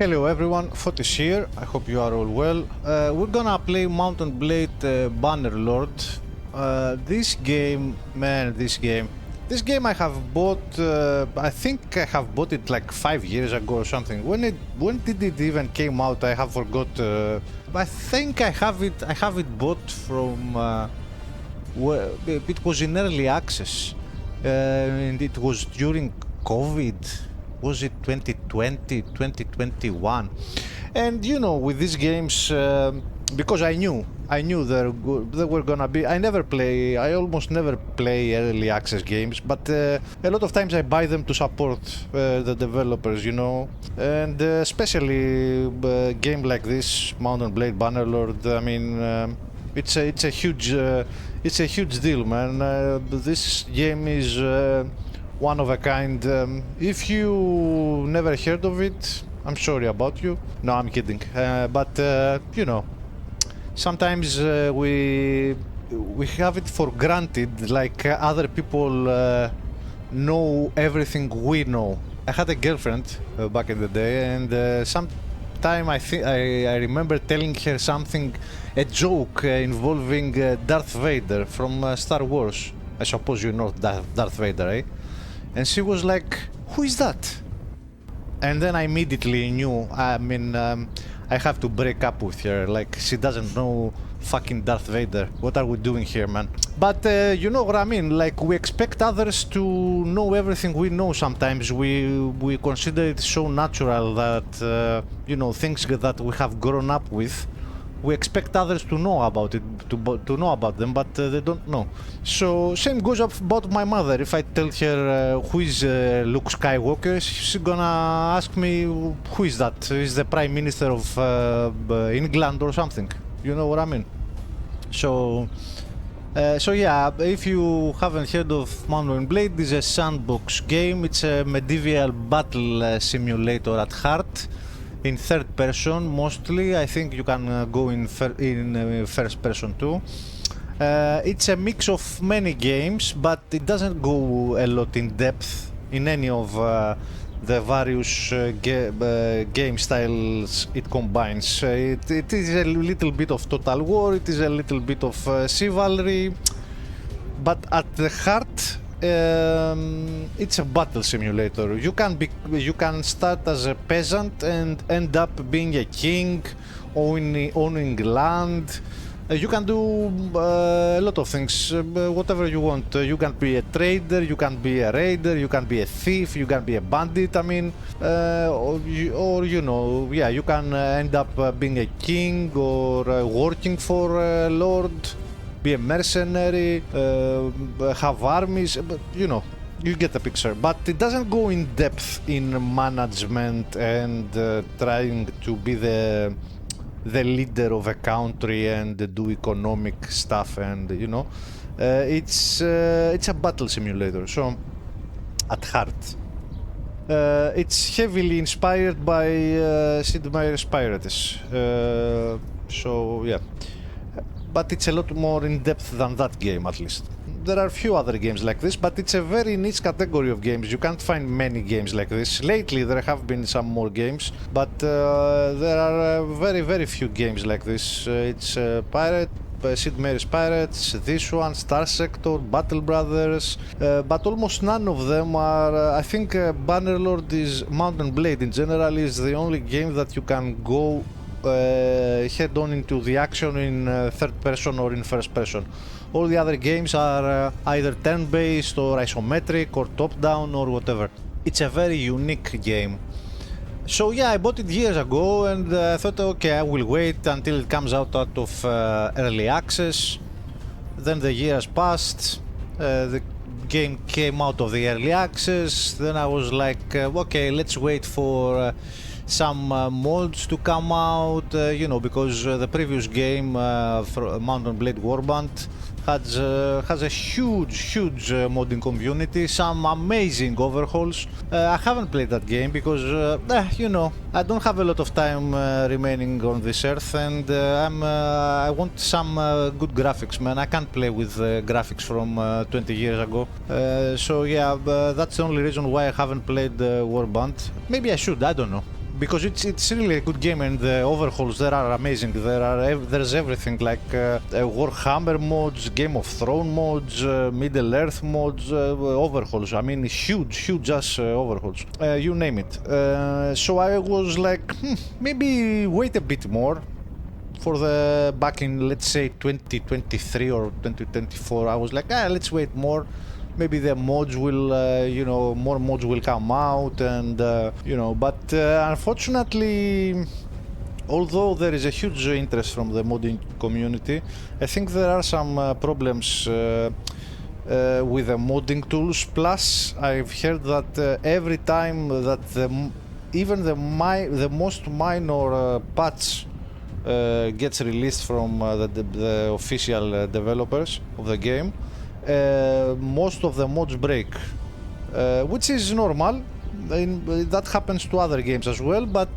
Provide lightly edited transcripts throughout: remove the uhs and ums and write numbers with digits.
Hello everyone, Fotis here, I hope you are all well. We're gonna play Mount & Blade Bannerlord. This game I have bought, I think I have bought it like 5 years ago or something. When did it even came out? I have forgot. I think I have it bought from, it was in early access. And it was during COVID. Was it 2020, 2021? And you know, with these games, because I knew they were gonna be. I almost never play early access games, but a lot of times I buy them to support the developers, you know. And especially a game like this, Mount & Blade Bannerlord. I mean, it's a huge deal, man. This game is one of a kind. If you never heard of it, I'm sorry about you. No, I'm kidding. But you know, sometimes we have it for granted, like other people know everything we know. I had a girlfriend back in the day, and sometime I remember telling her something, a joke involving Darth Vader from Star Wars. I suppose you know Darth Vader, eh? And she was like, "Who is that?" And then I immediately knew, I mean, I have to break up with her. Like, she doesn't know fucking Darth Vader. What are we doing here, man? But you know what I mean? Like, we expect others to know everything we know sometimes. We consider it so natural that, you know, things that we have grown up with, we expect others to know about it, to know about them, but they don't know. So same goes up about my mother. If I tell her who is Luke Skywalker, she's gonna ask me, who is that? Is the Prime Minister of England or something? You know what I mean? So yeah, if you haven't heard of Mount & Blade, it's a sandbox game. It's a medieval battle simulator at heart. In third person mostly. I think you can go in first person too. It's a mix of many games, but it doesn't go a lot in depth in any of the various game styles it combines. It is a little bit of Total War, it is a little bit of chivalry, but at the heart it's a battle simulator. You can start as a peasant and end up being a king, owning land. You can do a lot of things, whatever you want. You can be a trader, you can be a raider, you can be a thief, you can be a bandit. I mean, or you know, yeah, you can end up being a king or working for a lord. Be a mercenary, have armies, but you know, you get the picture. But it doesn't go in depth in management and trying to be the leader of a country and do economic stuff, and you know, it's a battle simulator. So at heart, it's heavily inspired by Sid Meier's Pirates. So yeah. But it's a lot more in depth than that game, at least. There are a few other games like this, but it's a very niche category of games. You can't find many games like this. Lately there have been some more games, but there are very few games like this. It's Sid Meier's Pirates, this one, Star Sector, Battle Brothers, but almost none of them are. I think Bannerlord is Mount & Blade in general is the only game that you can go head on into the action in third person or in first person. All the other games are either turn-based or isometric or top-down or whatever. It's a very unique game. So yeah, I bought it years ago and I thought, okay, I will wait until it comes out of early access. Then the years passed, the game came out of the early access. Then I was like, okay, let's wait for some mods to come out, you know, because the previous game, Mount & Blade Warband, has a huge modding community, some amazing overhauls. I haven't played that game because, you know, I don't have a lot of time remaining on this earth, and I want some good graphics, man. I can't play with graphics from 20 years ago. So yeah, that's the only reason why I haven't played Warband. Maybe I should, I don't know. because it's really a good game, and the overhauls there are amazing. There's everything like Warhammer mods, Game of Thrones mods, Middle Earth mods, overhauls. I mean, huge ass overhauls. You name it. So I was like, maybe wait a bit more. For the back in, let's say, 2023 or 2024, I was like, let's wait more. Maybe the mods will, more mods will come out, and but unfortunately, although there is a huge interest from the modding community, I think there are some problems with the modding tools. Plus, I've heard that every time that even the most minor patch gets released from the official developers of the game, most of the mods break, which is normal. That happens to other games as well, but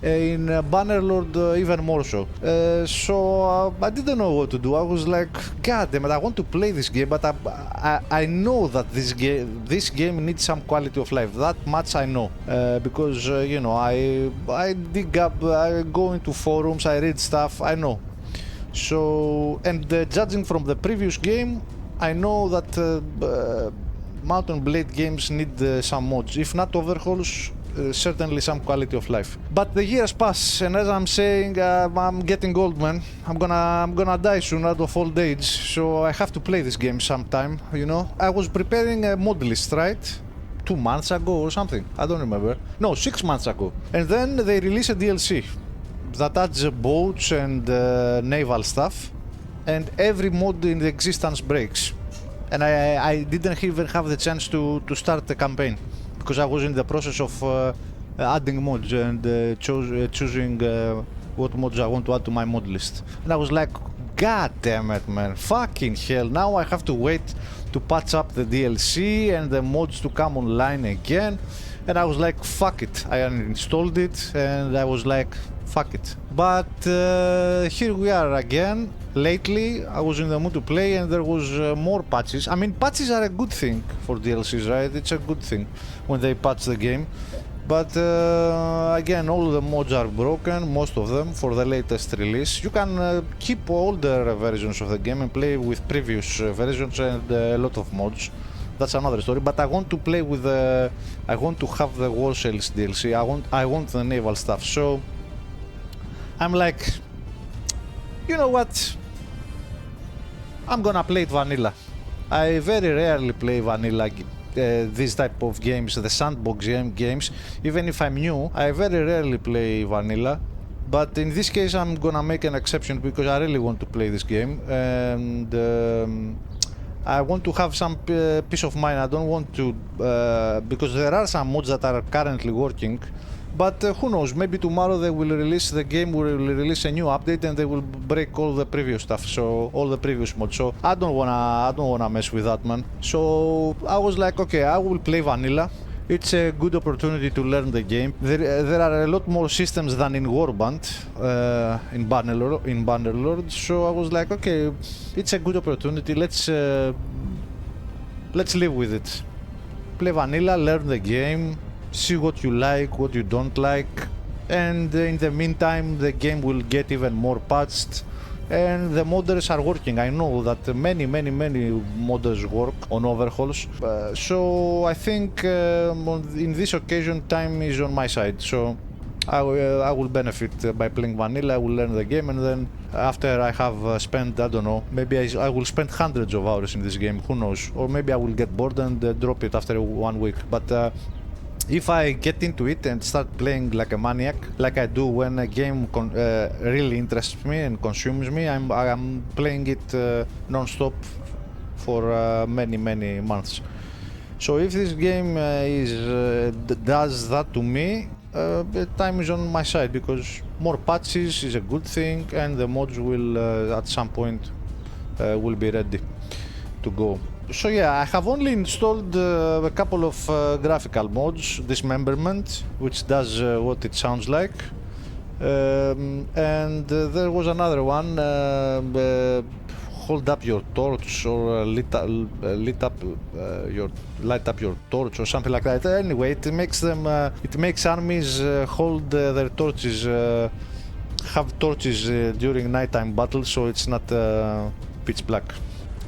in Bannerlord even more so. So I didn't know what to do. I was like, God damn it, I want to play this game, but I know that this game needs some quality of life. That much I know, because I dig up, I go into forums, I read stuff, I know. So, and judging from the previous game, I know that Mount & Blade games need some mods, if not overhauls, certainly some quality of life. But the years pass, and as I'm saying, I'm getting old, man. I'm gonna die soon out of old age, so I have to play this game sometime, I was preparing a mod list, right? 2 months ago or something, I don't remember. No, 6 months ago. And then they released a DLC that adds boats and naval stuff, and every mod in the existence breaks. And I didn't even have the chance to start the campaign, because I was in the process of adding mods and choosing what mods I want to add to my mod list. And I was like, God damn it, man, fucking hell, now I have to wait to patch up the DLC and the mods to come online again. And I was like, fuck it, I uninstalled it, and I was like, fuck it. But here we are again. Lately, I was in the mood to play, and there was more patches. I mean, patches are a good thing for DLCs, right? It's a good thing when they patch the game. But again, all the mods are broken, most of them, for the latest release. You can keep older versions of the game and play with previous versions and a lot of mods. That's another story. But I want to play with I want to have the War Sales DLC. I want the naval stuff. So I'm like, you know what? I'm gonna play it vanilla. I very rarely play vanilla these type of games, the sandbox games. Even if I'm new, I very rarely play vanilla. But in this case, I'm gonna make an exception, because I really want to play this game, and I want to have some peace of mind. I don't want to, because there are some mods that are currently working. But who knows, maybe tomorrow they will release the game, will release a new update, and they will break all the previous stuff, so all the previous mods. So I don't wanna mess with that, man. So I was like, okay, I will play vanilla. It's a good opportunity to learn the game. There are a lot more systems than in Warband, in Bannerlord. So I was like, okay, it's a good opportunity. Let's live with it. Play vanilla, learn the game, see what you like, what you don't like, and in the meantime the game will get even more patched, and the modders are working. I know that many modders work on overhauls, so I think in this occasion time is on my side. So I will benefit by playing vanilla. I will learn the game, and then after I have spent, I don't know, maybe I will spend hundreds of hours in this game, who knows, or maybe I will get bored and drop it after 1 week. But if I get into it and start playing like a maniac, like I do when a game really interests me and consumes me, I'm playing it non-stop for many months. So if this game does that to me, time is on my side, because more patches is a good thing, and the mods will at some point will be ready to go. So yeah, I have only installed a couple of graphical mods, Dismemberment, which does what it sounds like, and there was another one, hold up your torch or light up your torch or something like that. Anyway, it makes them it makes armies hold their torches, have torches during nighttime battles, so it's not pitch black.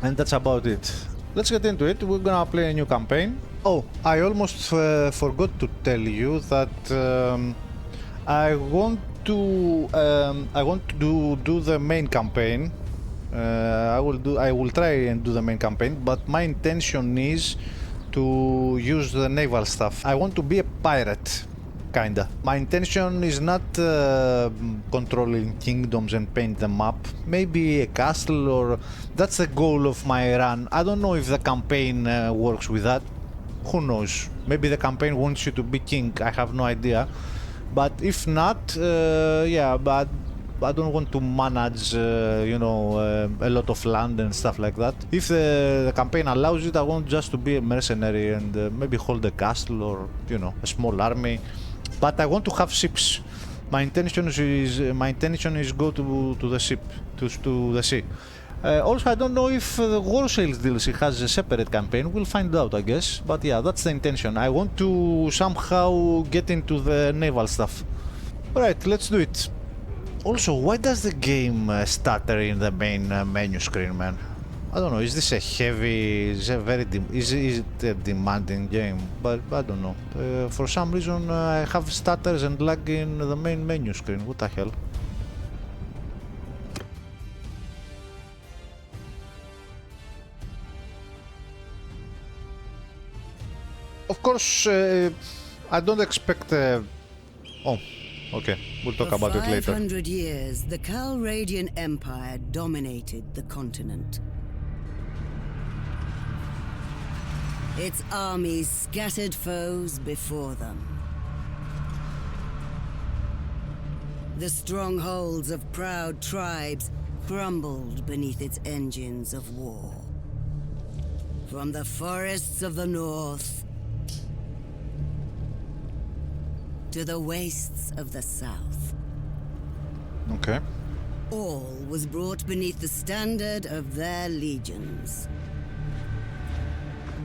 And that's about it. Let's get into it. We're gonna play a new campaign. Oh, I almost forgot to tell you that I want to do the main campaign. I will try and do the main campaign, but my intention is to use the naval stuff. I want to be a pirate, kinda. My intention is not controlling kingdoms and paint them up. Maybe a castle, or that's the goal of my run. I don't know if the campaign works with that. Who knows? Maybe the campaign wants you to be king. I have no idea. But if not, yeah, but I don't want to manage, you know, a lot of land and stuff like that. If the campaign allows it, I want just to be a mercenary and maybe hold a castle or, you know, a small army. But I want to have ships. My intention is go to the ship, to the sea. Also, I don't know if the War Sales DLC has a separate campaign. We'll find out, I guess. But yeah, that's the intention. I want to somehow get into the naval stuff. Alright, let's do it. Also, why does the game stutter in the main menu screen, man? I don't know. Is this a heavy? Is it a demanding game? But I don't know. For some reason, I have stutters and lag in the main menu screen. What the hell? Of course, I don't expect. Oh, okay. We'll talk about it later. For 500 years, the Calradian Empire dominated the continent. Its armies scattered foes before them. The strongholds of proud tribes crumbled beneath its engines of war. From the forests of the north to the wastes of the south. Okay. All was brought beneath the standard of their legions.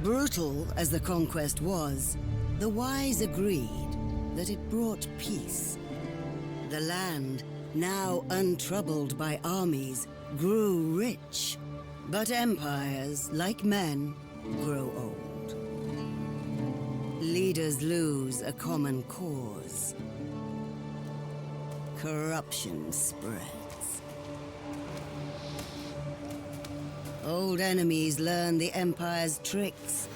Brutal as the conquest was, the wise agreed that it brought peace. The land, now untroubled by armies, grew rich. But empires, like men, grow old. Leaders lose a common cause. Corruption spreads. Old enemies learn the Empire's tricks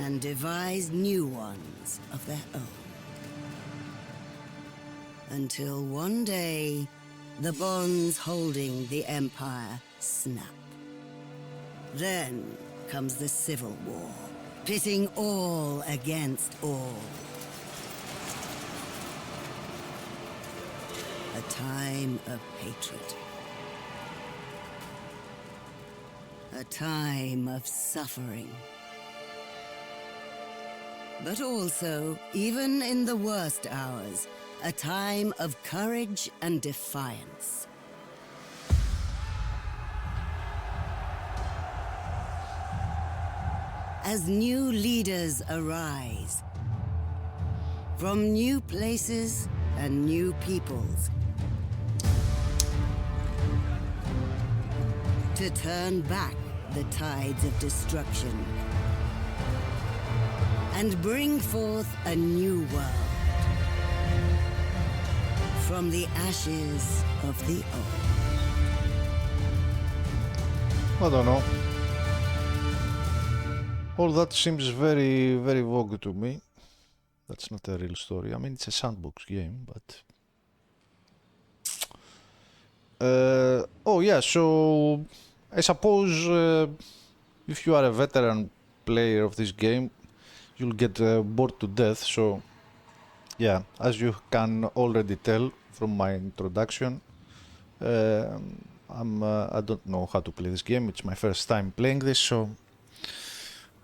and devise new ones of their own. Until one day, the bonds holding the Empire snap. Then comes the Civil War, pitting all against all. A time of hatred. A time of suffering. But also, even in the worst hours, a time of courage and defiance. As new leaders arise, from new places and new peoples, to turn back the tides of destruction and bring forth a new world from the ashes of the old. I don't know. All that seems very, very vague to me. That's not a real story. I mean, it's a sandbox game, but... oh yeah, so... I suppose if you are a veteran player of this game, you'll get bored to death, so... Yeah, as you can already tell from my introduction, I don't know how to play this game. It's my first time playing this, so...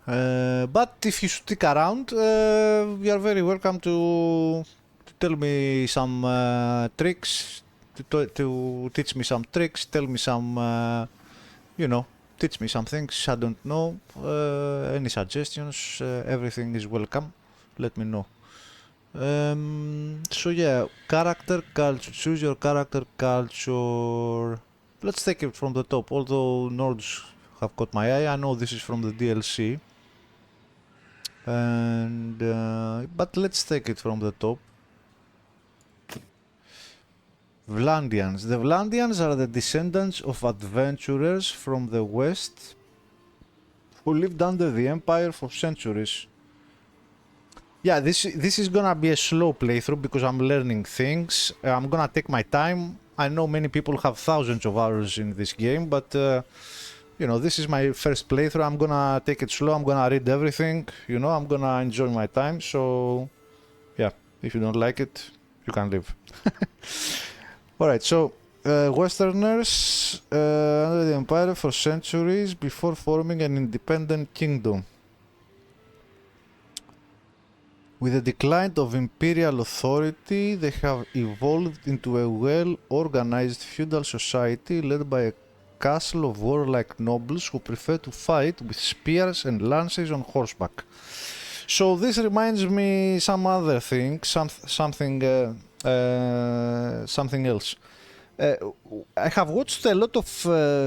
but if you stick around, you are very welcome to tell me some tricks, to teach me some tricks, tell me some, you know, teach me some things I don't know. Any suggestions, everything is welcome. Let me know. So yeah, character culture. Choose your character culture. Let's take it from the top. Although Nords have caught my eye, I know this is from the DLC. And but let's take it from the top. Vlandians. The Vlandians are the descendants of adventurers from the west who lived under the Empire for centuries. Yeah, this is gonna be a slow playthrough because I'm learning things. I'm gonna take my time. I know many people have thousands of hours in this game, but you know, this is my first playthrough. I'm gonna take it slow. I'm gonna read everything. You know, I'm gonna enjoy my time. So, yeah, if you don't like it, you can leave. Alright, so Westerners under the Empire for centuries before forming an independent kingdom. With the decline of imperial authority, they have evolved into a well-organized feudal society led by a castle of warlike nobles who prefer to fight with spears and lances on horseback. So this reminds me some other thing, something else. I have watched a lot of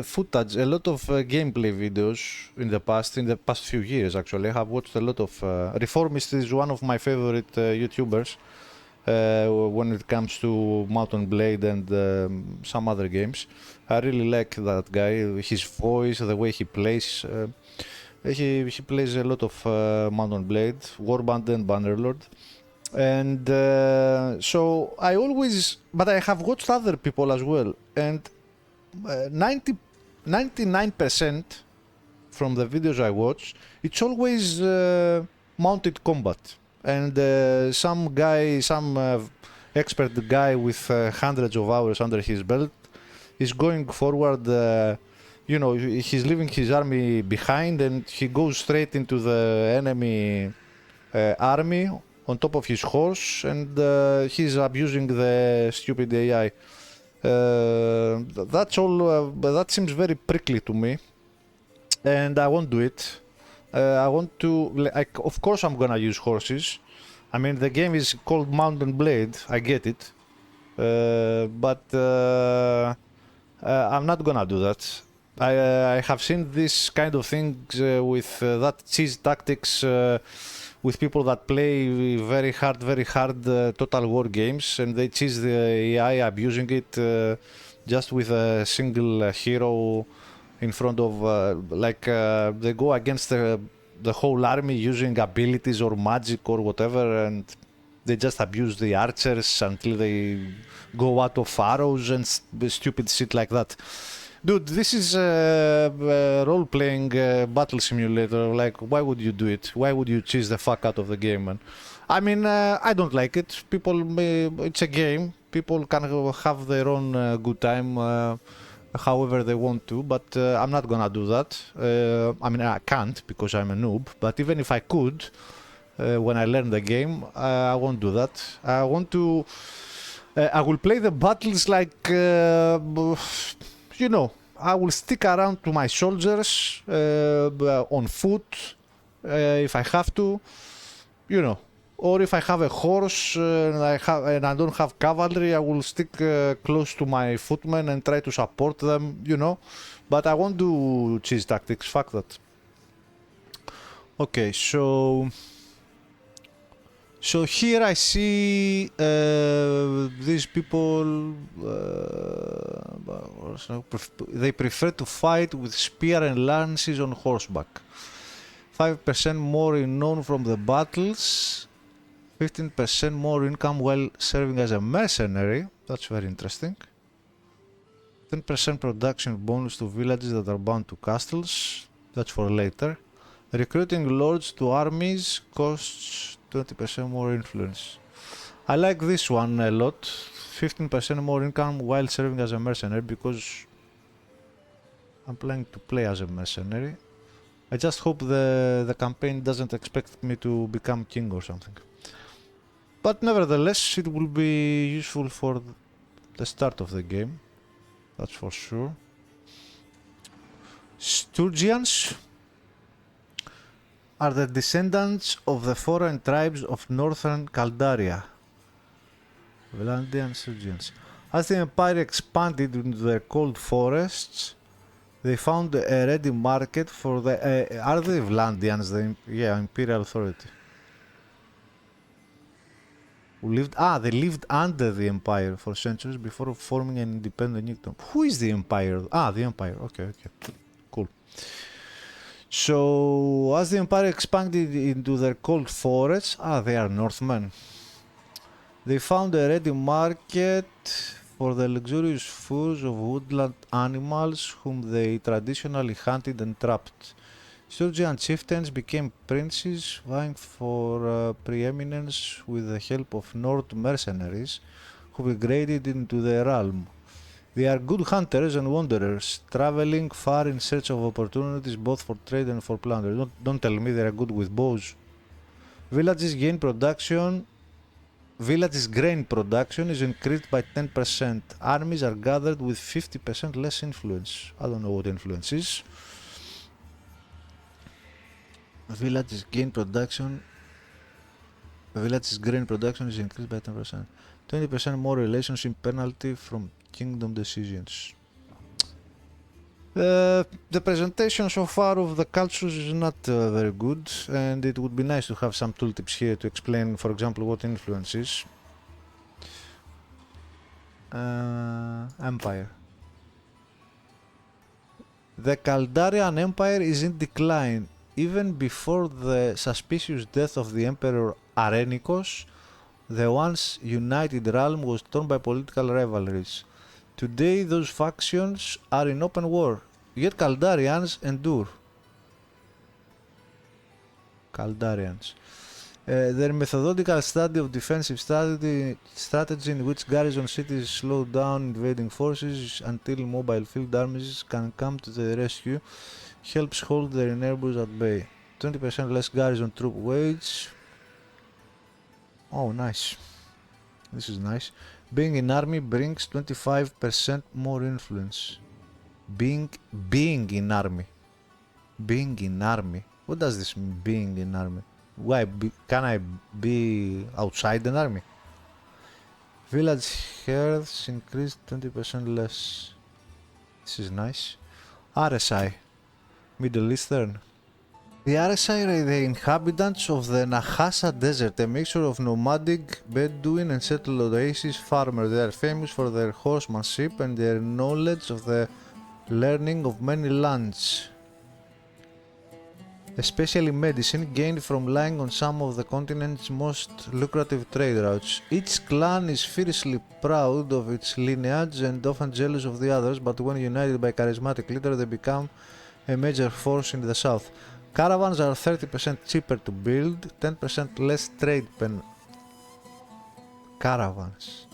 footage, a lot of gameplay videos in the past few years actually. I have watched a lot of Reformist is one of my favorite YouTubers when it comes to Mount & Blade and some other games. I really like that guy, his voice, the way he plays. He plays a lot of Mount & Blade, Warband and Bannerlord. And so I always, but I have watched other people as well, and 99% from the videos I watch, it's always mounted combat. And some guy, some expert guy with hundreds of hours under his belt is going forward, you know, he's leaving his army behind and he goes straight into the enemy army on top of his horse, and he's abusing the stupid AI. That's all. That seems very prickly to me, and I won't do it. I want to. Like, of course, I'm gonna use horses. I mean, the game is called Mount & Blade. I get it, but I'm not gonna do that. I have seen this kind of things with that cheese tactics. With people that play very hard Total War games, and they cheese the AI, abusing it just with a single hero in front of, they go against the whole army using abilities or magic or whatever, and they just abuse the archers until they go out of arrows and stupid shit like that. Dude, this is a role-playing battle simulator. Like, why would you do it? Why would you cheese the fuck out of the game, man? I mean, I don't like it. It's a game. People can have their own good time however they want to, but I'm not gonna do that. I mean, I can't because I'm a noob, but even if I could, when I learn the game, I won't do that. I want to... I will play the battles like... you know, I will stick around to my soldiers on foot if I have to, you know, or if I have a horse and I don't have cavalry, I will stick close to my footmen and try to support them, you know, but I won't do cheese tactics, fuck that. Okay, so here I see these people, they prefer to fight with spear and lances on horseback. 5% more known from the battles, 15% more income while serving as a mercenary. That's very interesting. 10% production bonus to villages that are bound to castles. That's for later. Recruiting lords to armies costs 20% more influence. I like this one a lot. 15% more income while serving as a mercenary, because I'm planning to play as a mercenary. I just hope the campaign doesn't expect me to become king or something. But nevertheless, it will be useful for the start of the game, that's for sure. Sturgians are the descendants of the foreign tribes of northern Caldaria. Vlandian Sturgians. As the empire expanded into their cold forests, they found a ready market for the... are the Vlandians the imperial authority? Who lived... they lived under the empire for centuries before forming an independent kingdom. Who is the empire? The empire. Okay. Cool. So, as the empire expanded into their cold forests... they are Northmen. They found a ready market for the luxurious furs of woodland animals whom they traditionally hunted and trapped. Sturgian chieftains became princes, vying for preeminence with the help of Nord mercenaries who migrated into their realm. They are good hunters and wanderers, traveling far in search of opportunities both for trade and for plunder. Don't tell me they are good with bows. Villages grain production is increased by 10%. Armies are gathered with 50% less influence. I don't know what influence is. Villages grain production is increased by 10%. 20% more relationship penalty from kingdom decisions. The presentation so far of the cultures is not very good, and it would be nice to have some tooltips here to explain, for example, what influence is. Empire. The Caldarian Empire is in decline. Even before the suspicious death of the Emperor Arenikos, the once united realm was torn by political rivalries. Today those factions are in open war, yet Caldarians endure. Their methodical study of defensive strategy in which garrison cities slow down invading forces until mobile field armies can come to their rescue helps hold their neighbors at bay. 20% less garrison troop weights. Oh, nice. This is nice. Being in army brings 25% more influence. Being in army. What does this mean, being in army? Why? Can I be outside an army? Village hearths increased 20% less. This is nice. RSI. Middle Eastern. The RSI are the inhabitants of the Nahasa Desert, a mixture of nomadic, Bedouin and settled oasis farmers. They are famous for their horsemanship and their knowledge of the learning of many lands, especially medicine gained from lying on some of the continent's most lucrative trade routes. Each clan is fiercely proud of its lineage and often jealous of the others, but when united by charismatic leader they become a major force in the south. Caravans are 30% cheaper to build, 10% less trade caravans.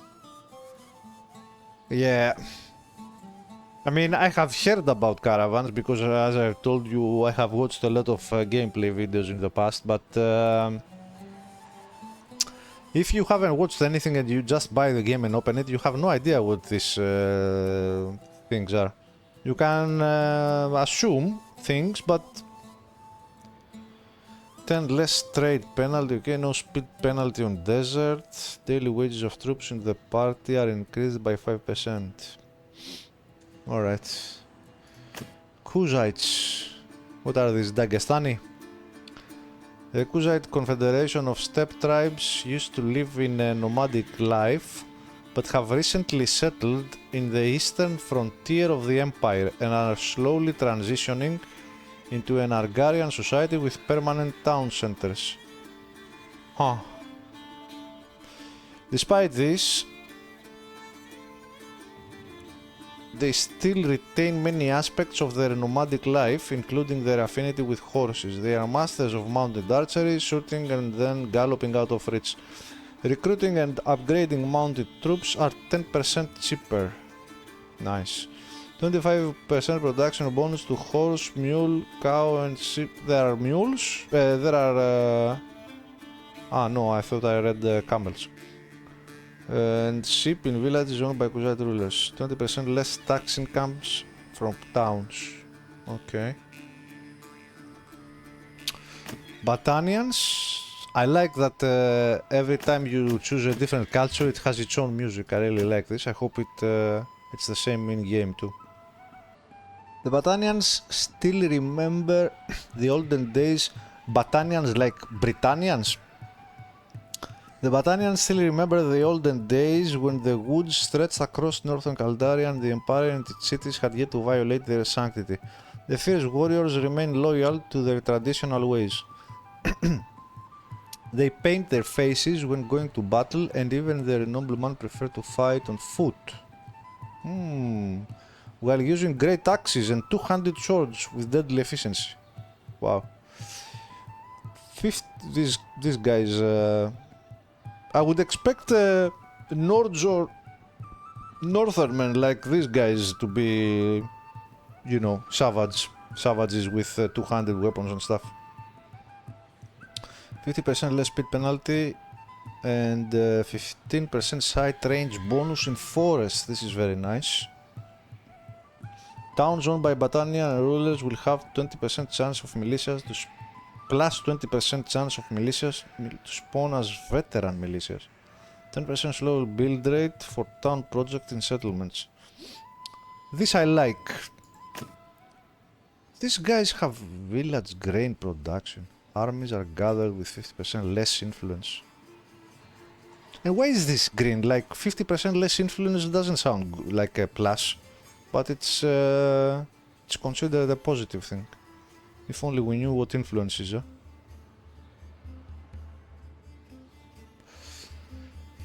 Yeah. I mean, I have heard about caravans because, as I've told you, I have watched a lot of gameplay videos in the past, but if you haven't watched anything and you just buy the game and open it, you have no idea what these things are. You can assume things, but 10 less trade penalty, okay, no speed penalty on desert. Daily wages of troops in the party are increased by 5%. Alright. Kuzites. What are these, Dagestani? The Kuzite confederation of steppe tribes used to live in a nomadic life, but have recently settled in the eastern frontier of the empire and are slowly transitioning into an Argarian society with permanent town centers. Huh. Despite this, they still retain many aspects of their nomadic life, including their affinity with horses. They are masters of mounted archery, shooting and then galloping out of reach. Recruiting and upgrading mounted troops are 10% cheaper. Nice. 25% production bonus to horse, mule, cow and sheep. There are mules? No, I thought I read camels. And sheep in villages owned by Kuzite rulers. 20% less tax incomes from towns. Okay. Battanians. I like that every time you choose a different culture, it has its own music. I really like this. I hope it's the same in game too. The Battanians still remember the olden days. Battanians like Britannians. The Battanians still remember the olden days when the woods stretched across northern Caldaria and the Empire and its cities had yet to violate their sanctity. The fierce warriors remain loyal to their traditional ways. They paint their faces when going to battle, and even their noblemen prefer to fight on foot. While using great axes and two-handed swords with deadly efficiency. Wow. These guys... I would expect Nords or Northermen like these guys to be, you know, savages with two-handed weapons and stuff. 50% less speed penalty and 15% sight range bonus in forest. This is very nice. Towns owned by Battanian rulers will have 20% chance of militias to plus 20% chance of militias to spawn as veteran militias. 10% slower build rate for town project in settlements. This I like. These guys have village grain production. Armies are gathered with 50% less influence. And why is this green? Like 50% less influence doesn't sound like a plus, but it's considered a positive thing. If only we knew what influence is, huh?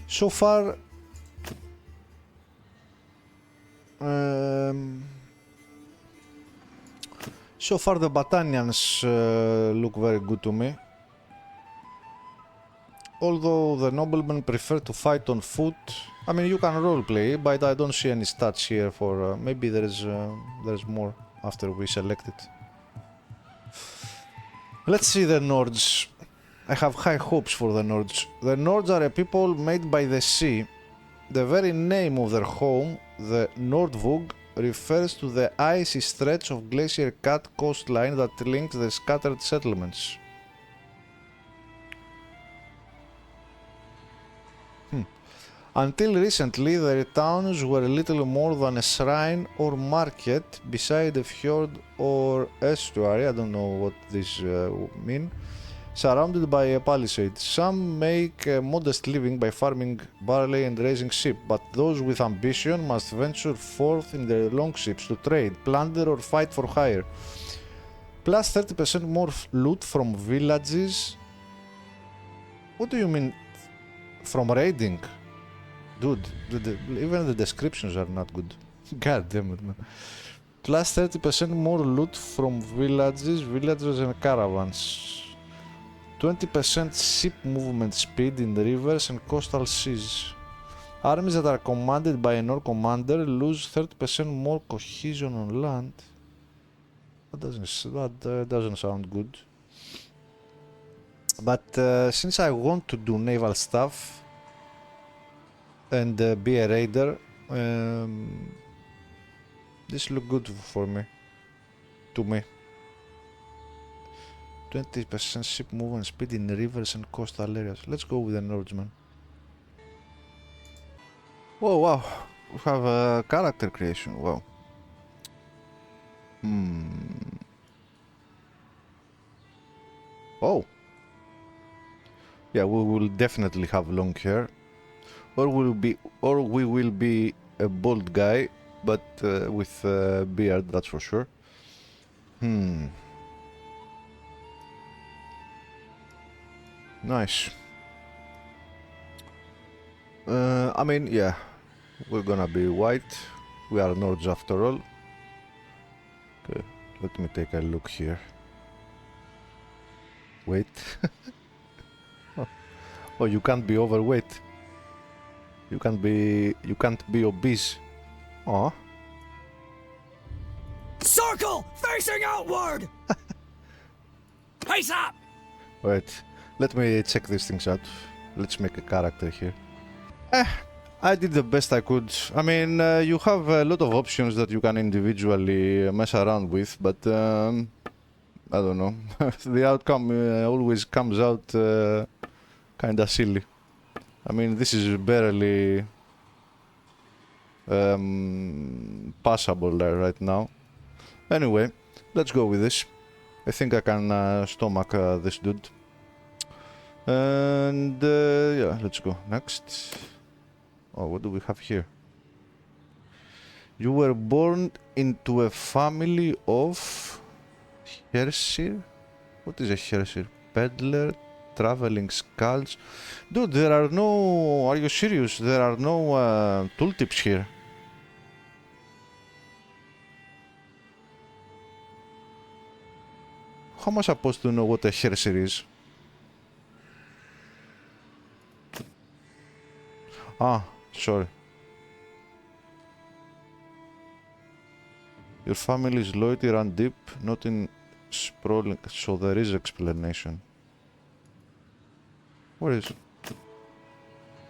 So far, the Battanians look very good to me. Although the noblemen prefer to fight on foot. I mean, you can roleplay, but I don't see any stats here for... maybe there's more after we select it. Let's see the Nords. I have high hopes for the Nords. The Nords are a people made by the sea. The very name of their home, the Nordvug, refers to the icy stretch of glacier-cut coastline that links the scattered settlements. Until recently, their towns were little more than a shrine or market beside a fjord or estuary, I don't know what this mean, surrounded by a palisade. Some make a modest living by farming barley and raising sheep, but those with ambition must venture forth in their longships to trade, plunder or fight for hire. Plus 30% more loot from villages. What do you mean from raiding? Dude, even the descriptions are not good. God damn it, man. Plus 30% more loot from villages, villagers and caravans. 20% ship movement speed in the rivers and coastal seas. Armies that are commanded by an orc commander lose 30% more cohesion on land. That doesn't sound good. But since I want to do naval stuff and be a raider, this look good for me. To me. 20% ship movement speed in rivers and coastal areas. Let's go with the Nordsman. Oh wow, we have a character creation. Wow. Oh. Yeah, we will definitely have long hair, or we will be a bald guy, but with a beard. That's for sure. Nice. I mean, yeah, we're gonna be white. We are Nords after all. Okay, let me take a look here. Wait. Oh, you can't be overweight. You can't be obese. Aw. Circle facing outward. Face up. Wait, let me check these things out. Let's make a character here. I did the best I could. I mean, you have a lot of options that you can individually mess around with, but I don't know. The outcome always comes out kinda silly. I mean, this is barely passable right now. Anyway, let's go with this. I think I can stomach this dude. And yeah, let's go. Next. Oh, what do we have here? You were born into a family of Hersir? What is a Hersir? Peddler, traveling skulls. Dude, there are no... Are you serious? There are no tooltips here. How am I supposed to know what a Hersir is? Ah, sorry. Your family's loyalty ran deep, not in sprawling, so there is explanation. Where is it?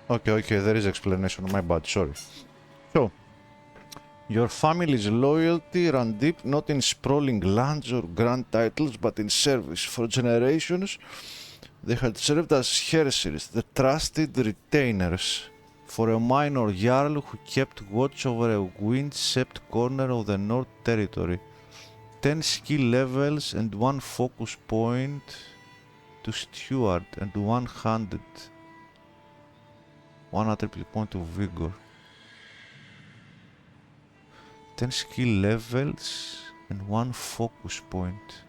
Okay, there is explanation, my bad, sorry. So, your family's loyalty ran deep, not in sprawling lands or grand titles, but in service. For generations, they had served as Hersirs, the trusted retainers, for a minor Jarl who kept watch over a wind-swept corner of the North Territory. 10 skill levels and 1 focus point to steward, and 1 attribute point of vigor. 10 skill levels and 1 focus point.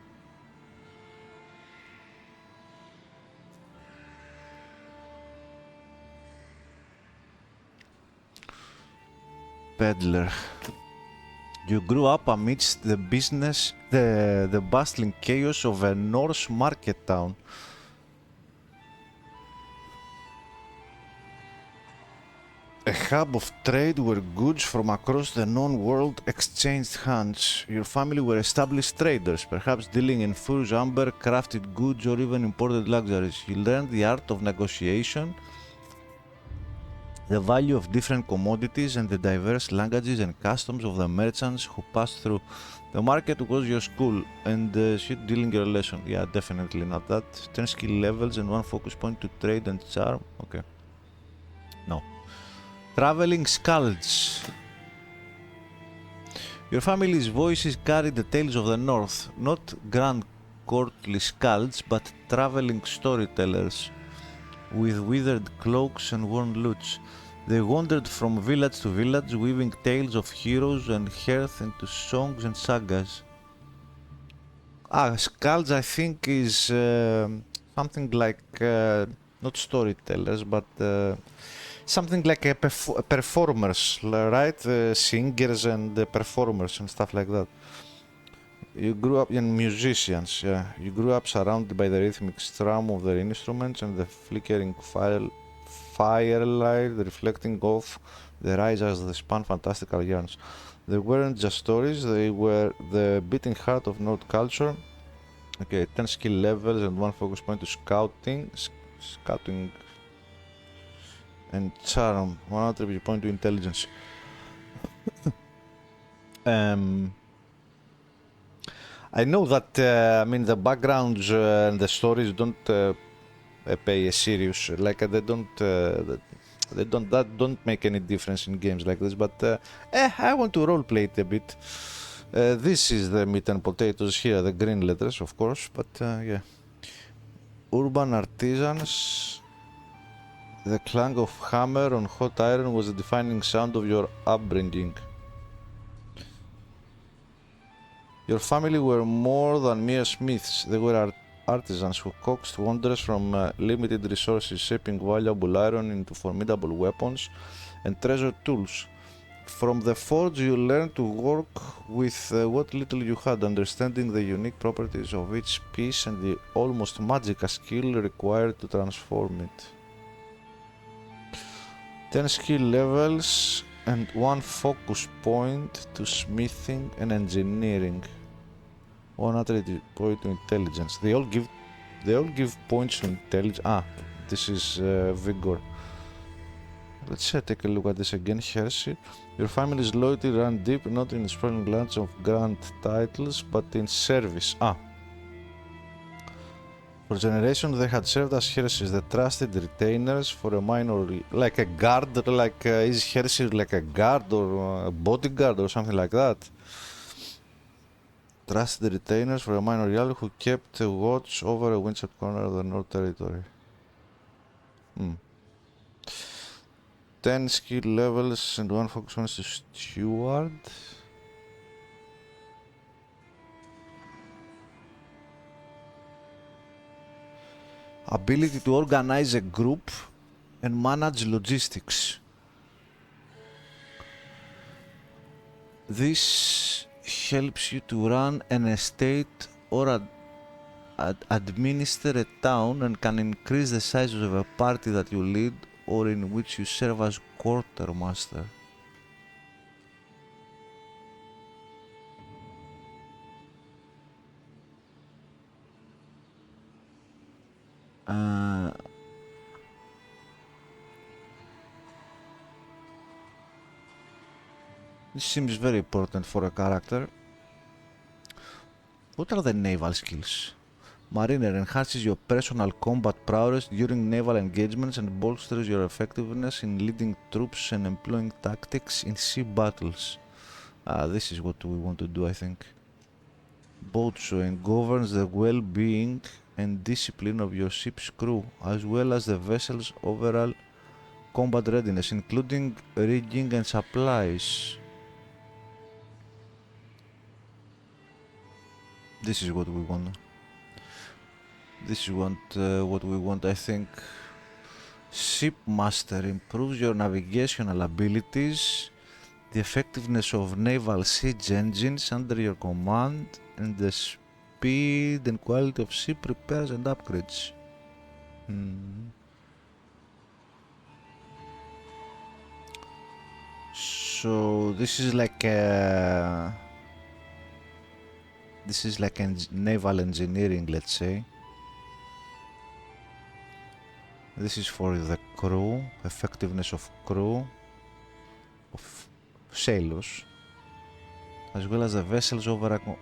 Peddler. You grew up amidst the bustling chaos of a Norse market town. A hub of trade where goods from across the known world exchanged hands. Your family were established traders, perhaps dealing in furs, amber, crafted goods, or even imported luxuries. You learned the art of negotiation, the value of different commodities, and the diverse languages and customs of the merchants who passed through. The market was your school, and shit dealing your lesson. Yeah, definitely not that. 10 skill levels and 1 focus point to trade and charm. Okay. No. Traveling skulls. Your family's voices carried the tales of the North, not grand courtly skulls, but traveling storytellers with withered cloaks and worn lutes. They wandered from village to village, weaving tales of heroes and hearth into songs and sagas. Skulls, I think, is something like not storytellers, but something like a performers, right? Singers and performers and stuff like that. You grew up in musicians, yeah. You grew up surrounded by the rhythmic strum of their instruments and the flickering firelight reflecting off their eyes as they spun fantastical yarns. They weren't just stories, they were the beating heart of North culture. Okay, 10 skill levels and 1 focus point to scouting and charm, 1 attribute point to intelligence. I know that I mean the backgrounds and the stories don't pay a serious, like they don't make any difference in games like this. But I want to roleplay it a bit. This is the meat and potatoes here, the green letters, of course. But yeah, urban artisans. The clang of hammer on hot iron was the defining sound of your upbringing. Your family were more than mere smiths. They were artisans who coaxed wonders from limited resources, shaping valuable iron into formidable weapons and treasured tools. From the forge you learned to work with what little you had, understanding the unique properties of each piece and the almost magical skill required to transform it. 10 skill levels and 1 focus point to smithing and engineering. 1 attribute point to intelligence. They all give points to intelligence. This is vigor. Let's take a look at this again. Hershey. Your family's loyalty ran deep, not in the sprawling lands of grand titles, but in service. For generations they had served as Hershey's, the trusted retainers for a minor, like a guard, like is Hershey like a guard or a bodyguard or something like that? Trusted retainers for a minor reality who kept a watch over a Windsor corner of the North Territory. 10 skill levels and 1 focus on to steward. Ability to organize a group and manage logistics. This helps you to run an estate or administer a town and can increase the size of a party that you lead or in which you serve as quartermaster. This seems very important for a character. What are the naval skills? Mariner enhances your personal combat prowess during naval engagements and bolsters your effectiveness in leading troops and employing tactics in sea battles. This is what we want to do, I think. Boatswain governs the well-being and discipline of your ship's crew, as well as the vessel's overall combat readiness, including rigging and supplies. This is what we want. This is what we want, I think. Shipmaster improves your navigational abilities, the effectiveness of naval siege engines under your command, and the speed and quality of ship repairs and upgrades. So this is like naval engineering, let's say. This is for the crew, effectiveness of crew, of sailors, as well as the vessel's overall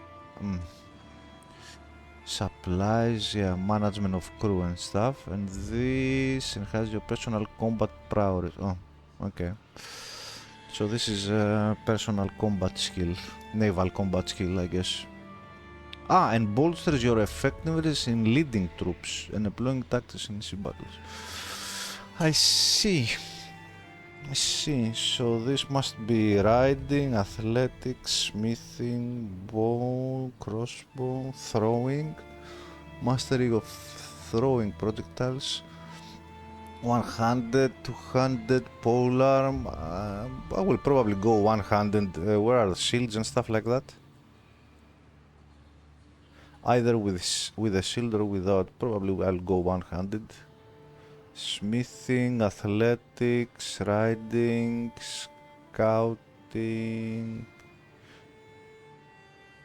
supplies, management of crew and stuff, and this enhances your personal combat prowess. Oh, okay. So this is a personal combat skill, naval combat skill, I guess. And bolsters your effectiveness in leading troops and employing tactics in sea battles. I see. So this must be riding, athletics, smithing, bow, crossbow, throwing, mastery of throwing projectiles, one-handed, two-handed, polearm. I will probably go one-handed. Where are the shields and stuff like that? Either with a shield or without. Probably I'll go one-handed. Smithing, athletics, riding, scouting,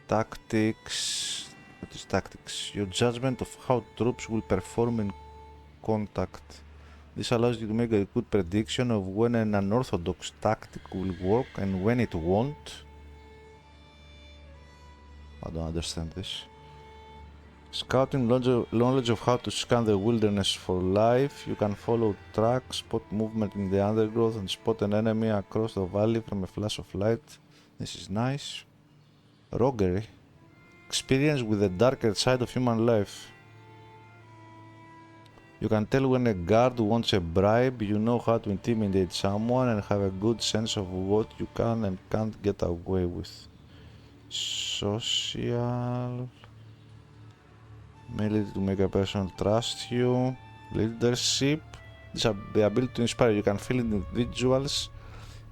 tactics. What is tactics? Your judgment of how troops will perform in contact. This allows you to make a good prediction of when an unorthodox tactic will work and when it won't. I don't understand this. Scouting, knowledge of how to scan the wilderness for life. You can follow tracks, spot movement in the undergrowth, and spot an enemy across the valley from a flash of light. This is nice. Roguery. Experience with the darker side of human life. You can tell when a guard wants a bribe, you know how to intimidate someone, and have a good sense of what you can and can't get away with. Social. Ability to make a person trust you. Leadership. The ability to inspire. You can fill individuals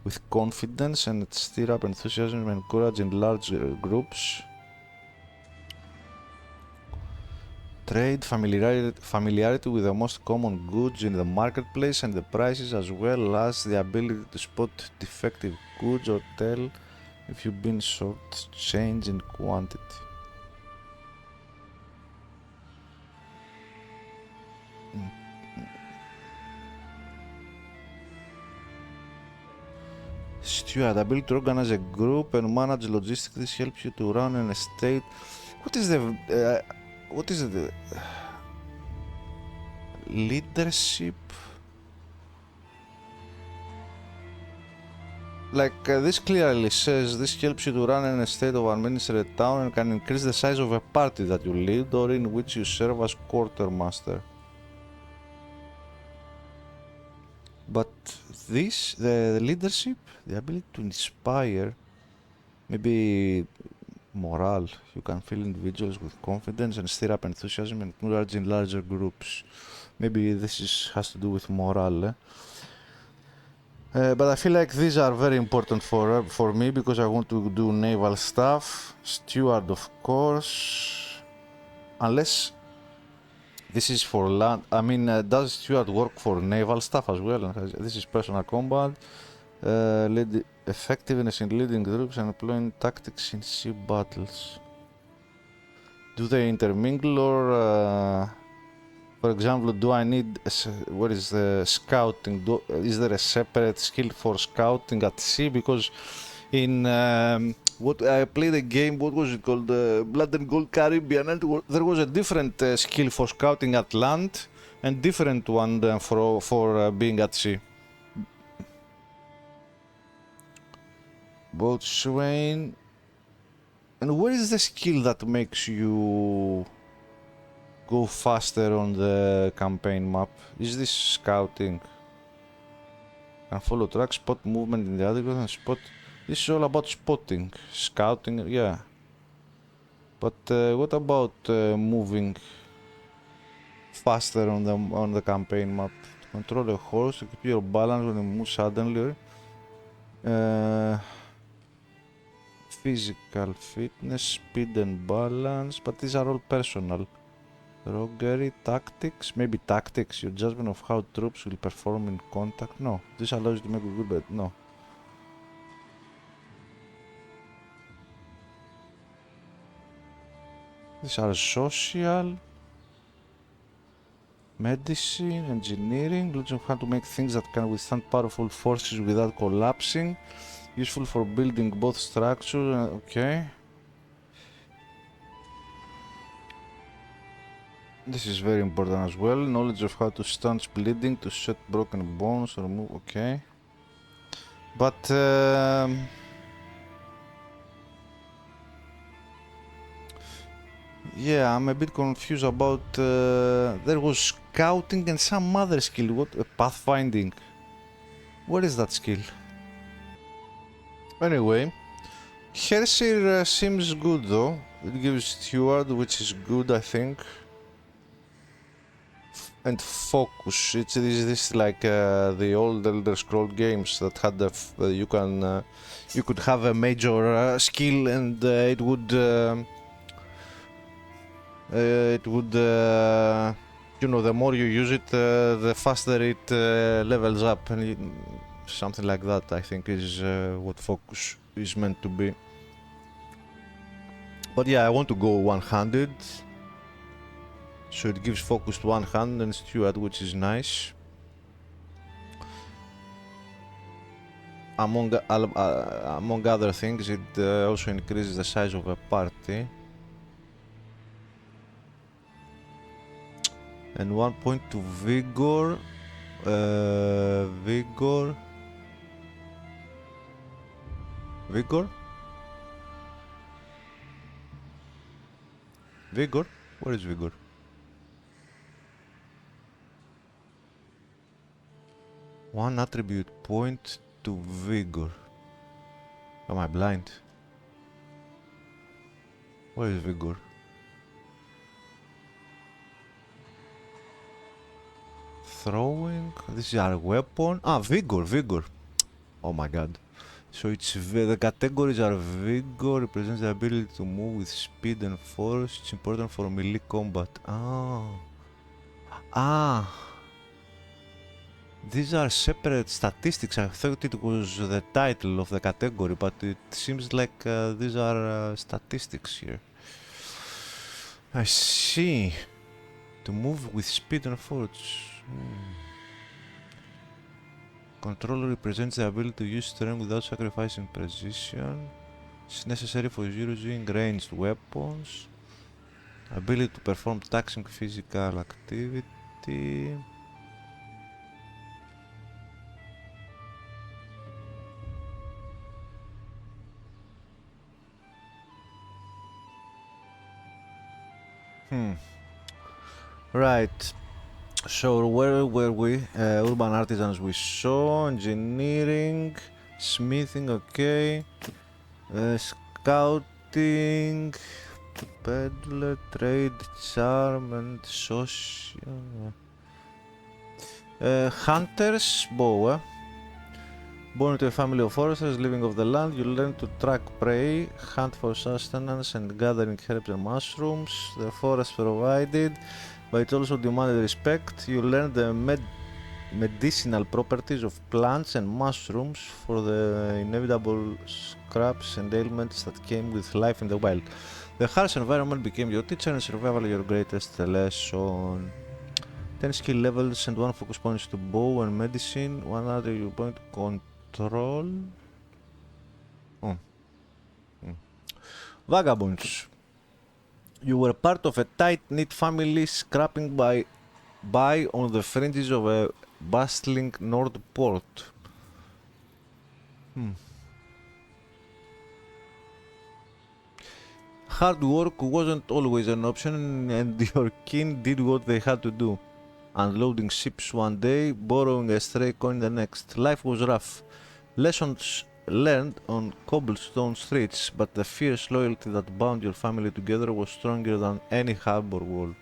with confidence and stir up enthusiasm and courage in large groups. Trade. Familiarity with the most common goods in the marketplace and the prices, as well as the ability to spot defective goods or tell if you've been short-changed in quantity. Steward, ability to organize a group and manage logistics. This helps you to run an estate. What is the leadership? Like this clearly says this helps you to run an estate or administer a town and can increase the size of a party that you lead or in which you serve as quartermaster. But this, the leadership, the ability to inspire, maybe morale. You can fill individuals with confidence and stir up enthusiasm and encourage in larger groups. Maybe this has to do with morale. But I feel like these are very important for me because I want to do naval stuff. Steward, of course. Unless this is for land. I mean, does Steward work for naval stuff as well? This is personal combat. Lead effectiveness in leading groups and employing tactics in sea battles. Do they intermingle or, for example, do I need, what is the scouting? Is there a separate skill for scouting at sea? Because in what I played a game, what was it called? Blood and Gold Caribbean, and there was a different skill for scouting at land and different one for being at sea. Boatswain. And where is the skill that makes you go faster on the campaign map? Is this scouting? Can follow track, spot movement in the other and spot. This is all about spotting, scouting, yeah. But what about moving faster on the campaign map? Control a horse to keep your balance when you move suddenly. Physical fitness, speed and balance, but these are all personal. Roguery, tactics, maybe tactics, your judgment of how troops will perform in contact. No, this allows you to make a good bet. No. These are social, medicine, engineering, knowledge of how to make things that can withstand powerful forces without collapsing. Useful for building both structures. Okay. This is very important as well. Knowledge of how to stanch bleeding, to set broken bones or move. Okay. But yeah, I'm a bit confused about. There was scouting and some other skill. What? Pathfinding. What is that skill? Anyway, Hershey seems good though. It gives Steward, which is good, I think. And focus. It's this like the old Elder Scroll games that had the you could have a major skill and it would you know, the more you use it, the faster it levels up, and something like that I think is what focus is meant to be. But yeah, I want to go one-handed. So it gives focus to one hand and Steward, which is nice. Among other things, it also increases the size of a party. And 1 point to vigor. Vigor. Vigor? Where is vigor? One attribute point to vigor. Am I blind? Where is vigor? Throwing. This is our weapon. Ah, vigor. Oh my god. So it's the categories are vigor, represents the ability to move with speed and force. It's important for melee combat. Ah. These are separate statistics. I thought it was the title of the category, but it seems like these are statistics here. I see. To move with speed and force. Control represents the ability to use strength without sacrificing precision. It's necessary for using ranged weapons. Ability to perform taxing physical activity. Right. So where were we? Urban artisans we saw, engineering, smithing, okay. Scouting, peddler, trade, charm and social. Hunters, bow. Born to a family of foresters living off the land, you learn to track prey, hunt for sustenance and gathering herbs and mushrooms. The forest provided, but it also demanded respect. You learn the medicinal properties of plants and mushrooms for the inevitable scraps and ailments that came with life in the wild. The harsh environment became your teacher and survival your greatest lesson. 10 skill levels and 1 focus points to bow and medicine, 1 other you point control. Vagabonds. You were part of a tight-knit family scrapping by on the fringes of a bustling North port. Hard work wasn't always an option, and your kin did what they had to do. Unloading ships one day, borrowing a stray coin the next. Life was rough. Lessons learned on cobblestone streets, but the fierce loyalty that bound your family together was stronger than any harbor wall.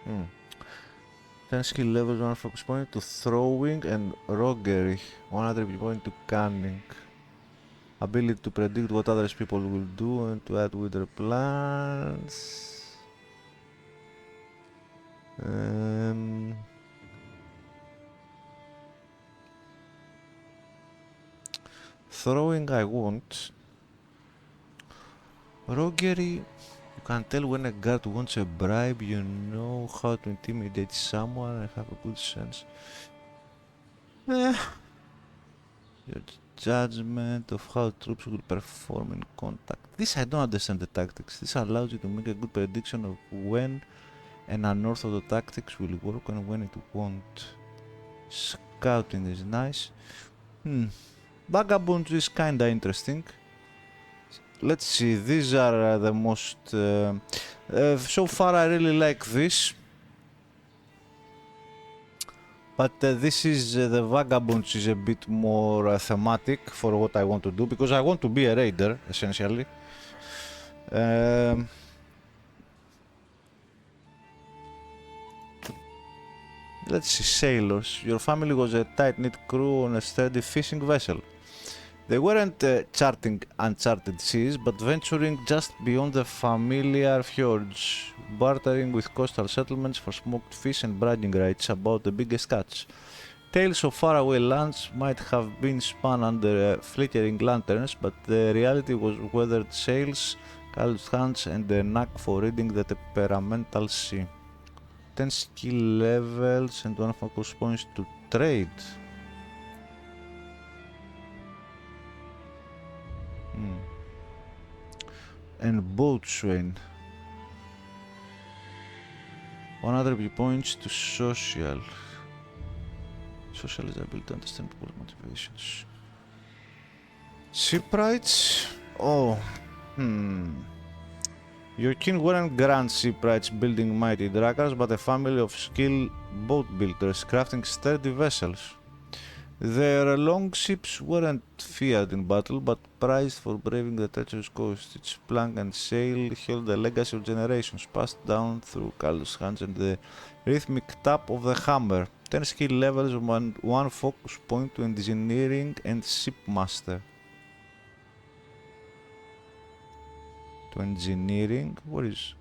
Hmm. 10 skill levels, 1 focus point to throwing and roguery, 1 attribute point to cunning. Ability to predict what others people will do and to add with their plans. Throwing I want. Roguery, you can tell when a guard wants a bribe, you know how to intimidate someone and have a good sense. Your judgment of how troops will perform in contact. This I don't understand the tactics. This allows you to make a good prediction of when an unorthodox tactics will work and when it won't. Scouting is nice. Vagabonds is kinda interesting. Let's see, these are the most... so far I really like this. But this is the Vagabonds is a bit more thematic for what I want to do, because I want to be a raider, essentially. Let's see, sailors. Your family was a tight-knit crew on a sturdy fishing vessel. They weren't charting uncharted seas, but venturing just beyond the familiar fjords, bartering with coastal settlements for smoked fish and bragging rights about the biggest catch. Tales of faraway lands might have been spun under flickering lanterns, but the reality was weathered sails, calloused hands, and a knack for reading the temperamental sea. 10 skill levels and 1 focus points to trade. And boatswain. 1 attribute points to social. Social is the ability to understand people's motivations. Shipwrights? Oh, Your kin weren't grand shipwrights building mighty draggers, but a family of skilled boat builders crafting sturdy vessels. Their longships weren't feared in battle, but prized for braving the treacherous coast. Each plank and sail held a legacy of generations, passed down through callous hands and the rhythmic tap of the hammer. 10 skill levels, 1 focus point to engineering and shipmaster. To engineering? What is...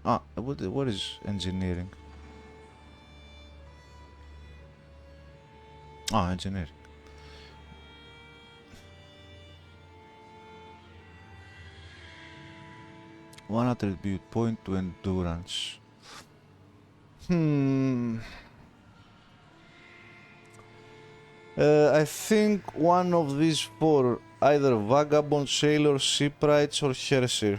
what is engineering? Engineering. One attribute point to endurance. I think one of these four, either vagabond, sailor, shipwrights, or hershir.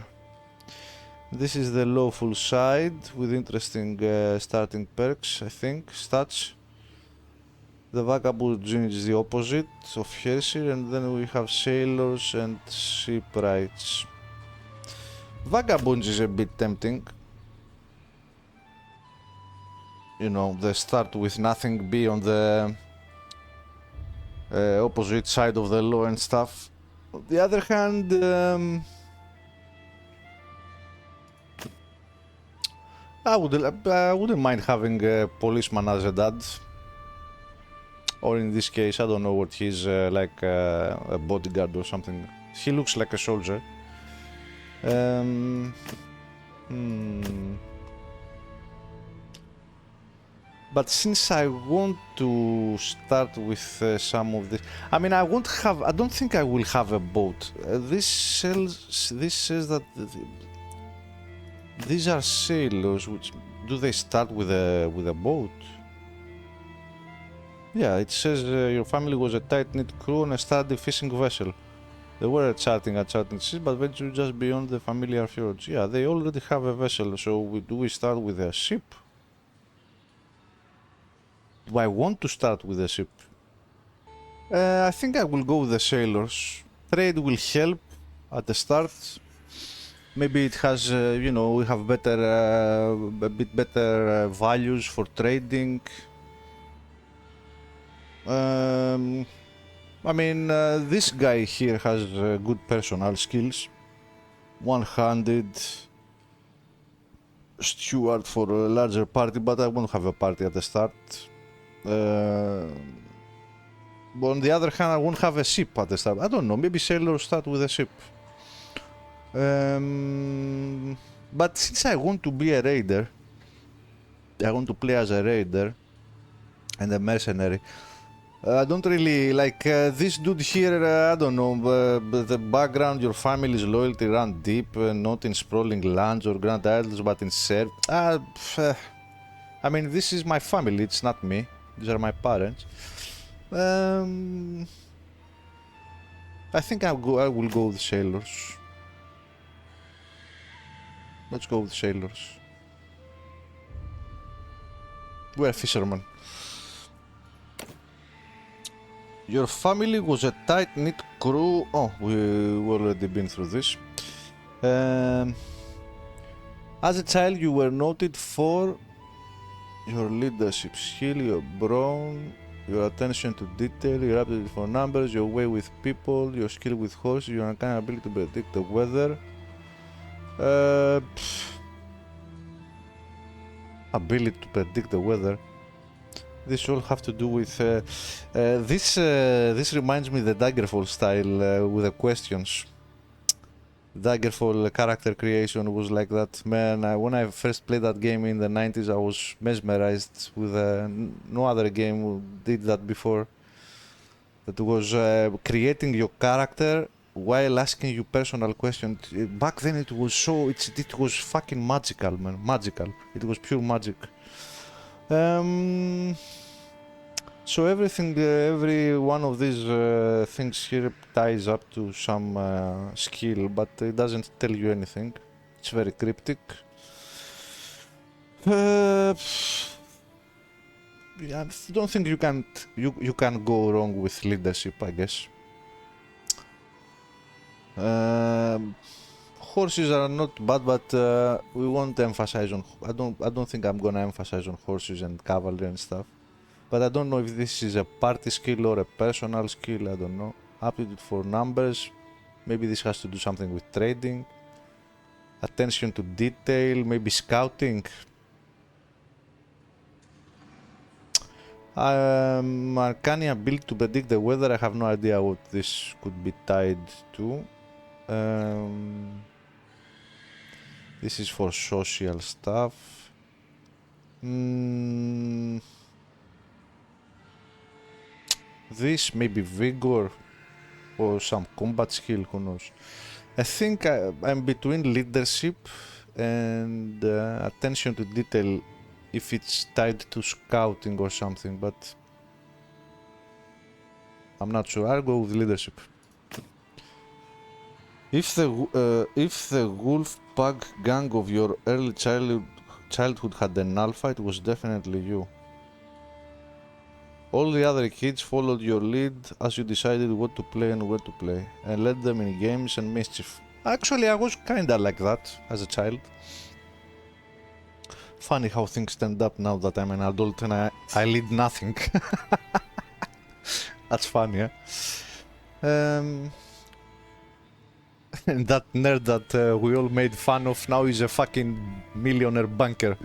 This is the lawful side with interesting starting perks, I think, stats. The vagabond is the opposite of hershir, and then we have sailors and shipwrights. Vagabonds is a bit tempting. You know, they start with nothing, be on the opposite side of the law and stuff. On the other hand, I wouldn't mind having a policeman as a dad. Or in this case, I don't know what he's like a bodyguard or something. He looks like a soldier. But since I want to start with some of this, I mean, I don't think I will have a boat. This says that these are sailors. Which do they start with a boat? Yeah, it says your family was a tight-knit crew on a sturdy fishing vessel. They were charting seas, but ventured just beyond the familiar fjords. Yeah, they already have a vessel, so do we start with a ship? Do I want to start with a ship? I think I will go with the sailors. Trade will help at the start. Maybe it has, you know, we have better, a bit better values for trading. I mean, this guy here has good personal skills. One-handed steward for a larger party, but I won't have a party at the start. But on the other hand, I won't have a ship at the start. I don't know, maybe sailors start with a ship. But since I want to be a raider, I want to play as a raider and a mercenary. I don't really like this dude here. I don't know. The background, your family's loyalty run deep, not in sprawling lands or grand idols, but in serve. I mean, this is my family. It's not me. These are my parents. I think I will go with sailors. Let's go with sailors. We're fishermen. Your family was a tight-knit crew. Oh, we've already been through this. As a child, you were noted for your leadership skill, your brawn, your attention to detail, your aptitude for numbers, your way with people, your skill with horses, your uncanny ability to predict the weather. Ability to predict the weather. This all have to do with this reminds me the Daggerfall style with the questions. Daggerfall character creation was like that. Man, when I first played that game in the 90s, I was mesmerized with no other game did that before. That was creating your character while asking you personal questions. Back then it was it was fucking magical, man. Magical. It was pure magic. So every one of these things here ties up to some skill, but it doesn't tell you anything. It's very cryptic. I don't think you can go wrong with leadership, I guess. Horses are not bad, but we won't emphasize on. I don't think I'm gonna emphasize on horses and cavalry and stuff. But I don't know if this is a party skill or a personal skill. I don't know. Aptitude for numbers. Maybe this has to do something with trading. Attention to detail. Maybe scouting. Uncanny ability to predict the weather. I have no idea what this could be tied to. This is for social stuff. This may be vigor or some combat skill, who knows. I think I'm between leadership and attention to detail if it's tied to scouting or something, but I'm not sure. I'll go with leadership. If the wolf pug gang of your early childhood had an alpha, it was definitely you. All the other kids followed your lead as you decided what to play and where to play, and led them in games and mischief. Actually, I was kinda like that as a child. Funny how things stand up now that I'm an adult and I lead nothing. That's funny, eh? And that nerd that we all made fun of now is a fucking millionaire banker.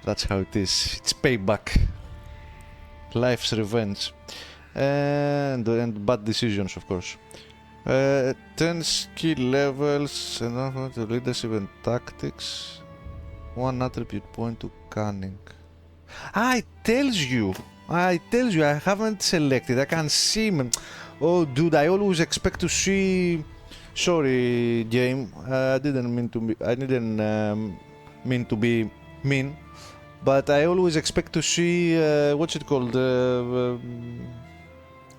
That's how it is. It's payback. Life's revenge. And bad decisions, of course. 10 skill levels, enough to leadership and tactics. 1 attribute point to cunning. Ah, it tells you. I haven't selected. I can see. Oh, dude, I always expect to see. Sorry, game. I didn't mean to be. I didn't mean to be mean. But I always expect to see, what's it called,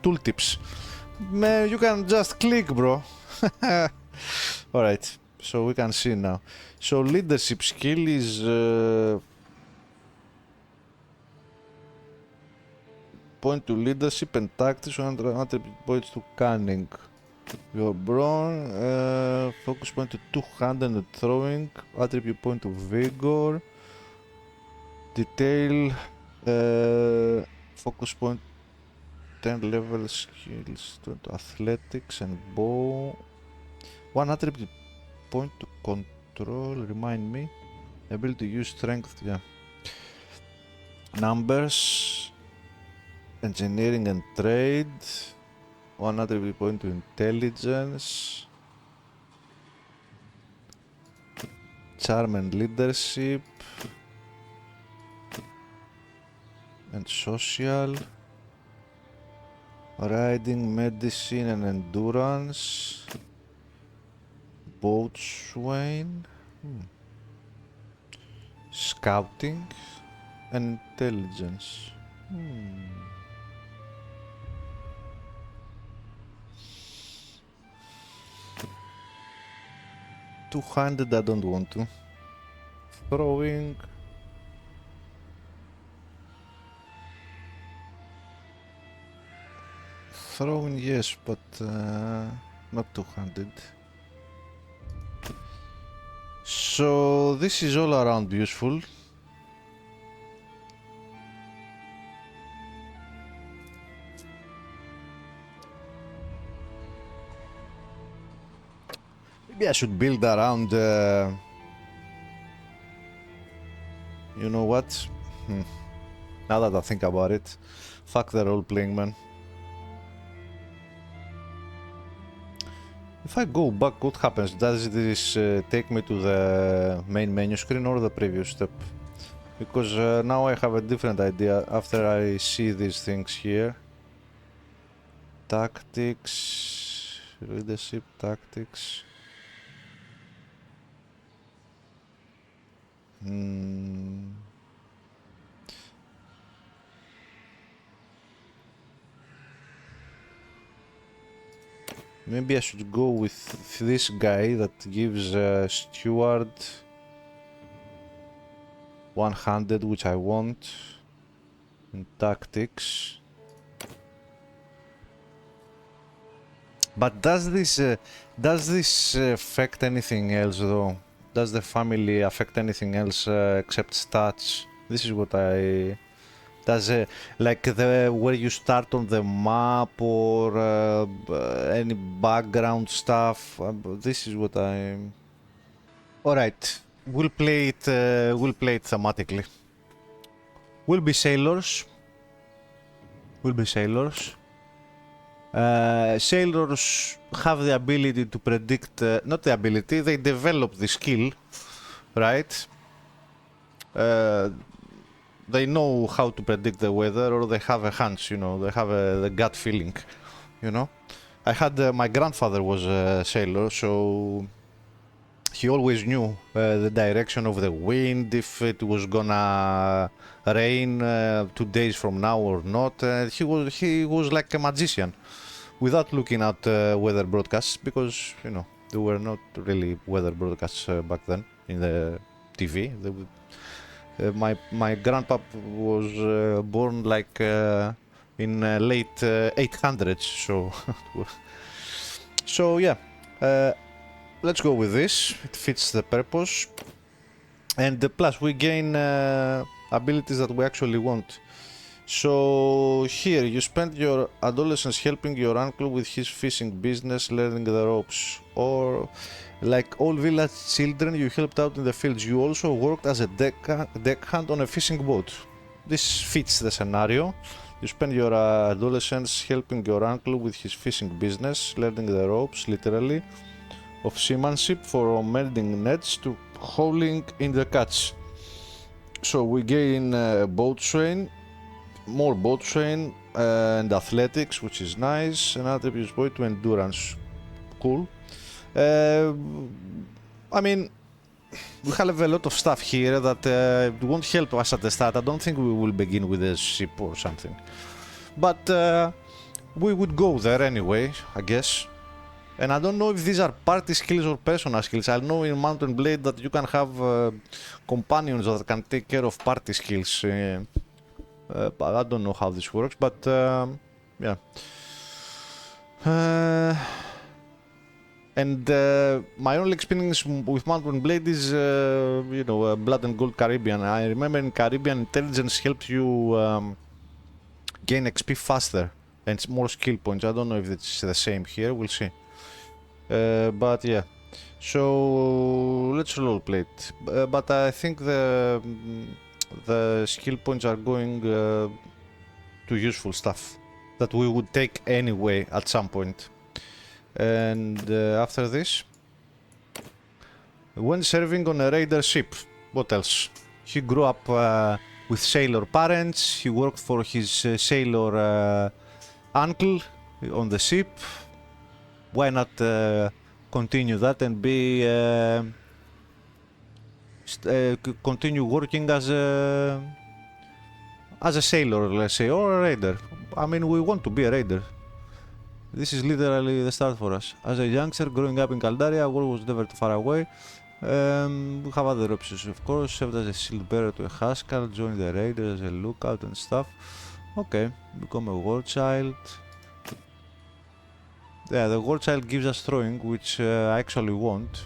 tooltips. Man, you can just click, bro. Alright, so we can see now. So leadership skill is point to leadership and tactics, 100 attribute points to cunning. Your brawn, focus point to two-handed and throwing, attribute point to vigor. Detail, focus point 10 level skills to athletics and bow. 1 attribute point to control, remind me. Ability to use strength, yeah. Numbers, engineering and trade. 1 attribute point to intelligence. Charm and leadership. And social, riding, medicine and endurance, boatswain, scouting and intelligence. 200 I don't want to. Throwing. Throwing, yes, but not 200. So this is all around useful. Maybe I should build around, you know what? Now that I think about it, fuck the role-playing, man. If I go back, what happens? Does this take me to the main menu screen or the previous step? Because now I have a different idea after I see these things here. Tactics, leadership, tactics. Maybe I should go with this guy that gives Steward 100, which I want, in tactics. But does this affect anything else though? Does the family affect anything else except stats? This is what I... Does like where you start on the map or any background stuff? This is what I... Alright, we'll play it thematically. We'll be sailors. Sailors have the ability to predict, not the ability, they develop the skill, right? They know how to predict the weather, or they have a hunch, you know, they have the gut feeling, you know? I had my grandfather was a sailor, so he always knew the direction of the wind, if it was gonna rain 2 days from now or not. He was like a magician, without looking at weather broadcasts, because you know there were not really weather broadcasts back then in the TV. My grandpa was born like in late 800s, so so yeah. Let's go with this. It fits the purpose, and plus we gain abilities that we actually want. So here you spend your adolescence helping your uncle with his fishing business, learning the ropes, or like all village children, you helped out in the fields. You also worked as a deckhand on a fishing boat. This fits the scenario. You spend your adolescence helping your uncle with his fishing business, learning the ropes, literally, of seamanship, from mending nets to hauling in the catch. So we gain boat train, more boat train and athletics, which is nice, and attributes point to endurance. Cool. I mean, we have a lot of stuff here that won't help us at the start. I don't think we will begin with a ship or something, but we would go there anyway, I guess. And I don't know if these are party skills or personal skills. I know in Mountain Blade that you can have companions that can take care of party skills. But I don't know how this works, but yeah. And my only experience with Mountain Blade is, you know, Blood and Gold Caribbean. I remember in Caribbean, intelligence helps you gain XP faster and more skill points. I don't know if it's the same here. We'll see. But yeah, so let's roleplay it. But I think the skill points are going to useful stuff that we would take anyway at some point. And after this, when serving on a raider ship, what else? He grew up with sailor parents. He worked for his sailor uncle on the ship. Why not continue that and be continue working as a sailor, let's say, or a raider? I mean, we want to be a raider. This is literally the start for us. As a youngster growing up in Caldaria, war was never too far away. We have other options, of course. Served as a shield bearer to a Haskell, join the raiders as a lookout and stuff. Okay, become a war child. Yeah, the war child gives us throwing, which I actually want.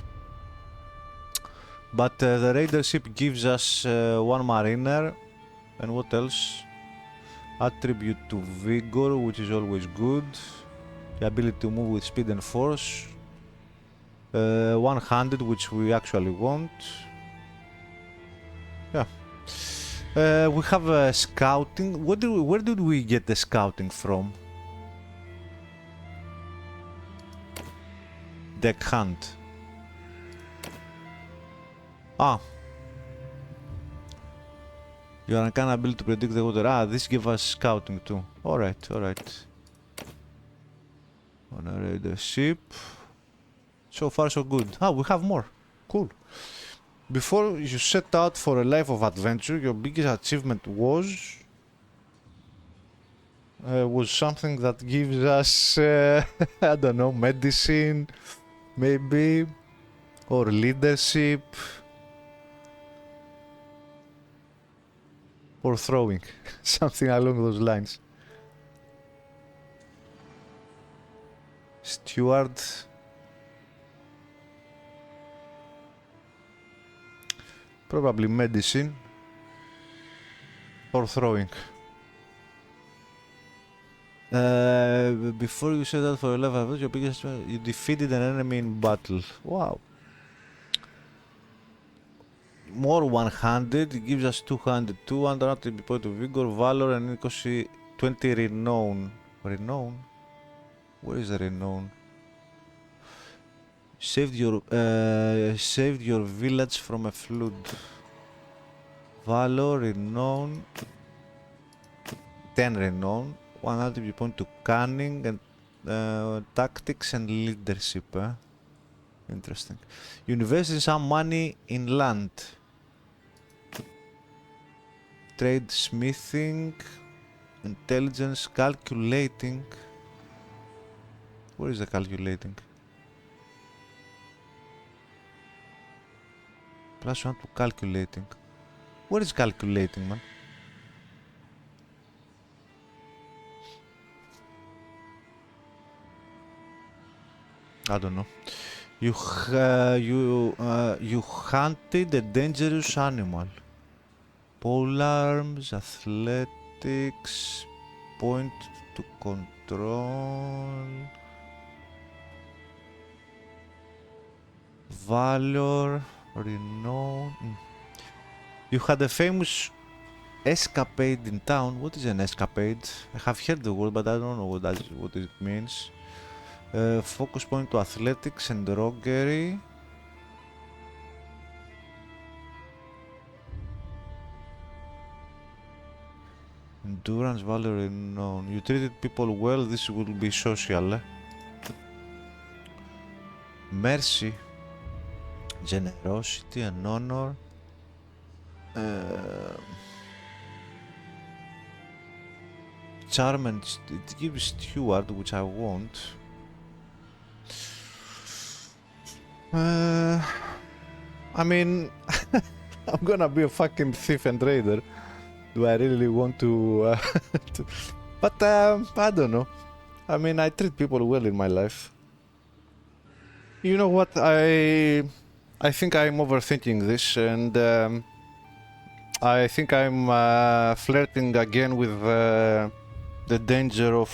But the raider ship gives us one mariner. And what else? Attribute to vigor, which is always good. The ability to move with speed and force. One-handed, which we actually want. Yeah. We have scouting. Where did we get the scouting from? Deckhand. Ah. Your uncanny ability to predict the water. Ah, this gives us scouting too. Alright, alright. On a raider ship. So far so good. Ah, we have more. Cool. Before you set out for a life of adventure, your biggest achievement was something that gives us, I don't know, medicine, maybe, or leadership, or throwing, something along those lines. Steward. Probably medicine or throwing. Before you set out for a level, your biggest you defeated an enemy in battle. Wow. More one-handed, it gives us 200, 200 attribute point of vigor, valor, and 20 renown. Renown? Where is the renown? Saved your village from a flood. Valor, renown, 10 renown, 1 attribute point to cunning, and Tactics and leadership. Interesting. You invest in some money in land. Trade, smithing, intelligence, calculating. Where is the calculating? +1 to calculating. Where is calculating, man? I don't know. You hunted a dangerous animal. Polearms, athletics, point to control, valor, renown. You had a famous escapade in town. What is an escapade? I have heard the word, but I don't know what it means. Focus point to athletics and roguery. Endurance, valor, renown. You treated people well, this will be social. Mercy, generosity and honor. Charm and it gives steward, which I want. I mean, I'm gonna be a fucking thief and raider. Do I really want to? But I don't know. I mean, I treat people well in my life. You know what? I think I'm overthinking this, and I think I'm flirting again with the danger of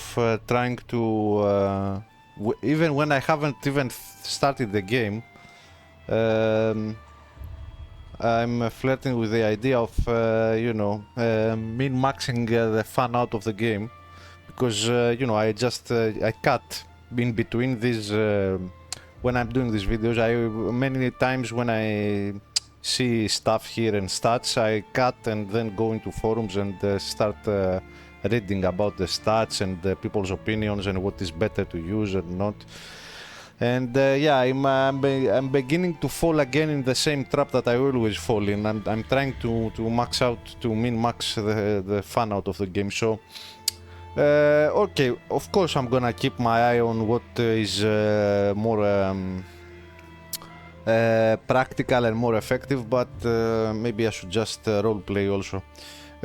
trying to, even when I haven't even started the game, I'm flirting with the idea of, you know, min-maxing the fun out of the game, because, you know, I cut in between these, when I'm doing these videos, many times when I see stuff here and stats, I cut and then go into forums and start reading about the stats and people's opinions and what is better to use and not. And yeah, I'm beginning to fall again in the same trap that I always fall in. I'm trying to max out, to min-max the fun out of the game. So, okay, of course I'm gonna keep my eye on what is more practical and more effective, but maybe I should just roleplay also.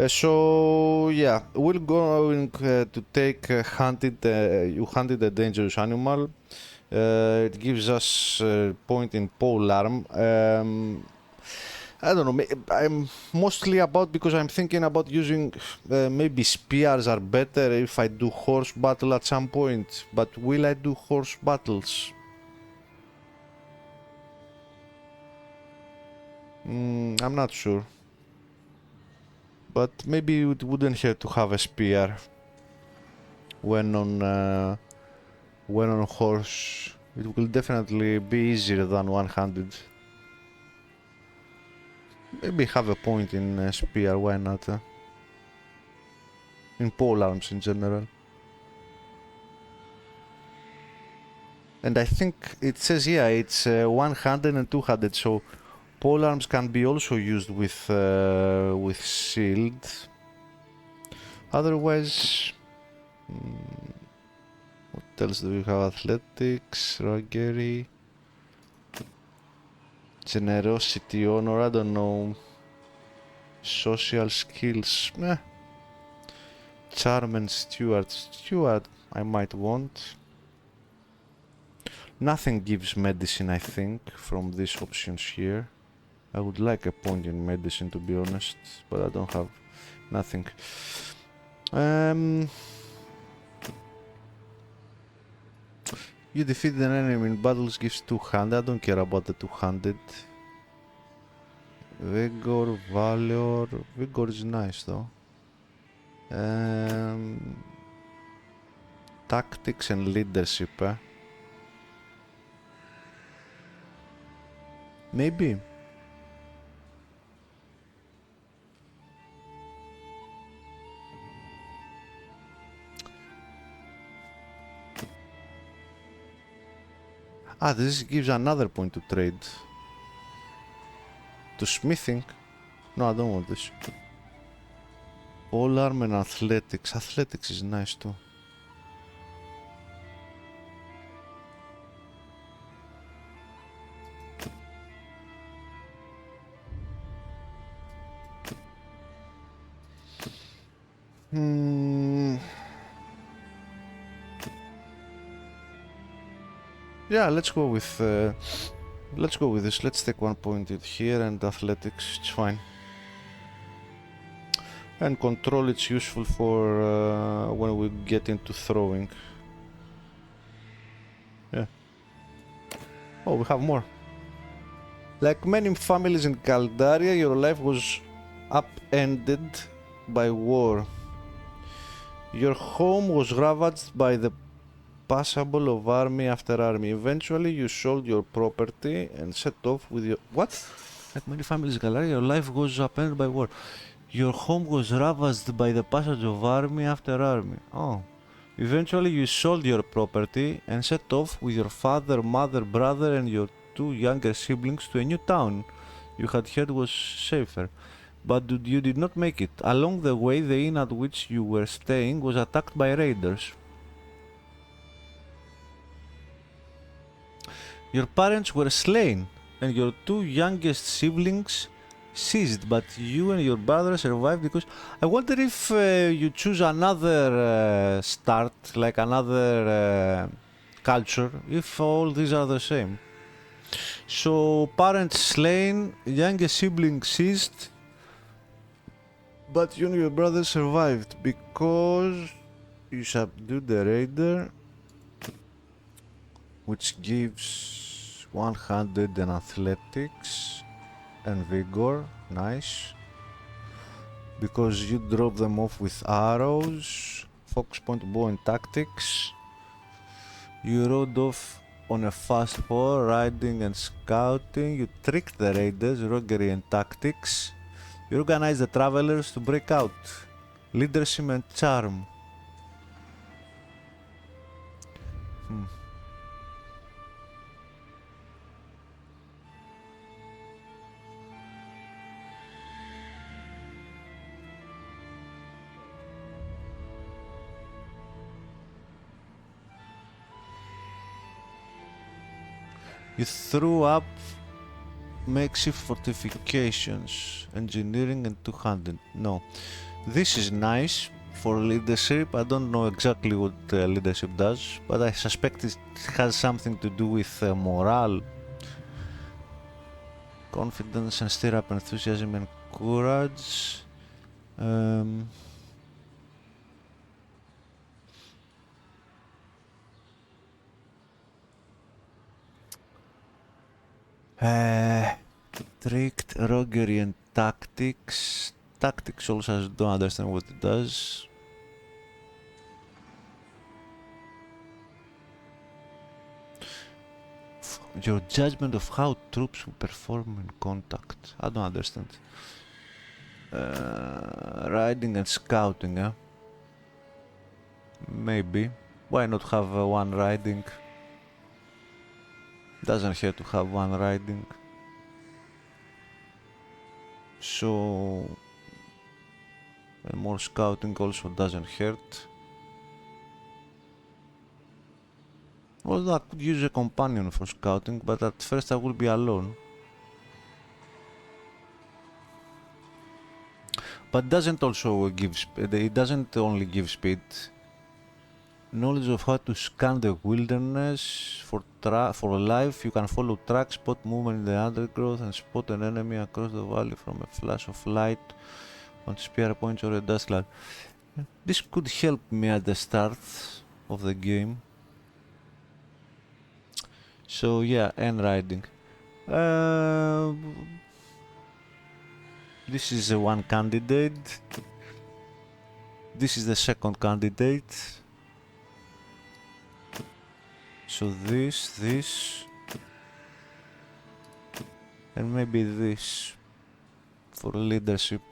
So yeah, we're going to take you hunted a dangerous animal. It gives us a point in polearm. I don't know, I'm mostly about, because I'm thinking about using, maybe spears are better if I do horse battle at some point, but will I do horse battles? I'm not sure. But maybe it wouldn't hurt to have a spear when on horse. It will definitely be easier than one-handed. Maybe have a point in spear, why not? In polearms in general. And I think it says, yeah, it's one-handed and two-handed, so polearms can be also used with shield. Otherwise, what else do we have? Athletics, roguery, generosity, honor, I don't know. Social skills, charm and steward. Steward I might want. Nothing gives medicine, I think, from these options here. I would like a point in medicine, to be honest, but I don't have nothing. You defeat an enemy in battles, gives 200. I don't care about the 200. Vigor, valor. Vigor is nice though. Tactics and leadership, Maybe. Ah, this gives another point to trade. To smithing? No, I don't want this. All arm and athletics. Athletics is nice too. Yeah, let's go with this. Let's take 1 point here and athletics. It's fine. And control, it's useful for when we get into throwing. Yeah. Oh, we have more. Like many families in Caldaria, your life was upended by war. Your home was ravaged by the passable of army after army. Eventually, you sold your property and set off with your... What? Like many families in Caldaria, your life was upended by war. Your home was ravaged by the passage of army after army. Oh. Eventually, you sold your property and set off with your father, mother, brother, and your 2 younger siblings to a new town you had heard was safer. But you did not make it. Along the way, the inn at which you were staying was attacked by raiders. Your parents were slain, and your 2 youngest siblings seized, but you and your brother survived because... I wonder if you choose another start, like another culture, if all these are the same. So, parents slain, youngest siblings seized, but you and your brother survived because you subdued the raider, which gives 100 in athletics and vigor. Nice. Because you drop them off with arrows, focus point, bow and tactics. You rode off on a fast horse, riding and scouting. You tricked the raiders, roguery and tactics. You organized the travelers to break out, leadership and charm. You threw up makeshift fortifications, engineering and 200. No. This is nice for leadership. I don't know exactly what leadership does, but I suspect it has something to do with morale, confidence and stir up enthusiasm and courage. Tricked, roguery and tactics. Tactics also, I don't understand what it does. Your judgment of how troops will perform in contact. I don't understand. Riding and scouting, eh? Maybe. Why not have one riding? Doesn't hurt to have one riding. So... and more scouting also doesn't hurt. Although I could use a companion for scouting, but at first I will be alone. But doesn't also give it doesn't only give speed. Knowledge of how to scan the wilderness for life. You can follow tracks, spot movement in the undergrowth, and spot an enemy across the valley from a flash of light on spear points or a dust cloud. This could help me at the start of the game. So yeah, and riding. This is one candidate. This is the second candidate. So this, and maybe this for leadership.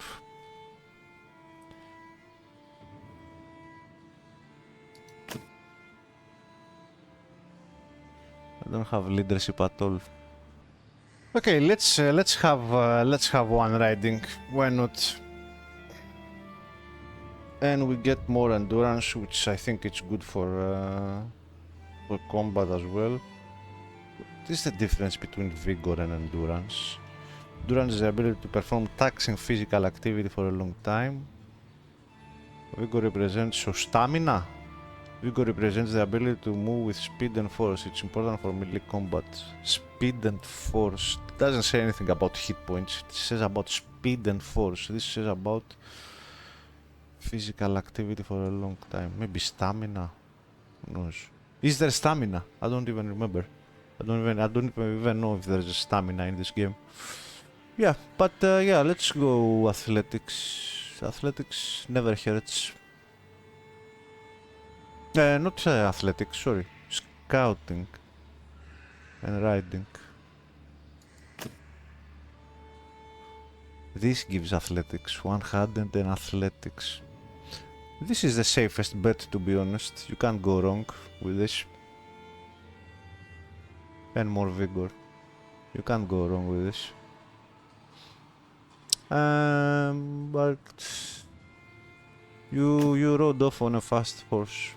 I don't have leadership at all. Okay, let's have one riding. Why not? And we get more endurance, which I think it's good for combat as well. What is the difference between vigor and endurance? Endurance is the ability to perform taxing physical activity for a long time. Vigor represents stamina. Vigor represents the ability to move with speed and force. It's important for melee combat. Speed and force. It doesn't say anything about hit points. It says about speed and force. This says about physical activity for a long time. Maybe stamina. Who knows? Is there stamina? I don't even remember. I don't even know if there's a stamina in this game. Yeah, but yeah, let's go athletics. Athletics never hurts. Not athletics, sorry. Scouting and riding. This gives athletics, 100 and athletics. This is the safest bet, to be honest. You can't go wrong with this. And more vigor. You can't go wrong with this. But you rode off on a fast horse.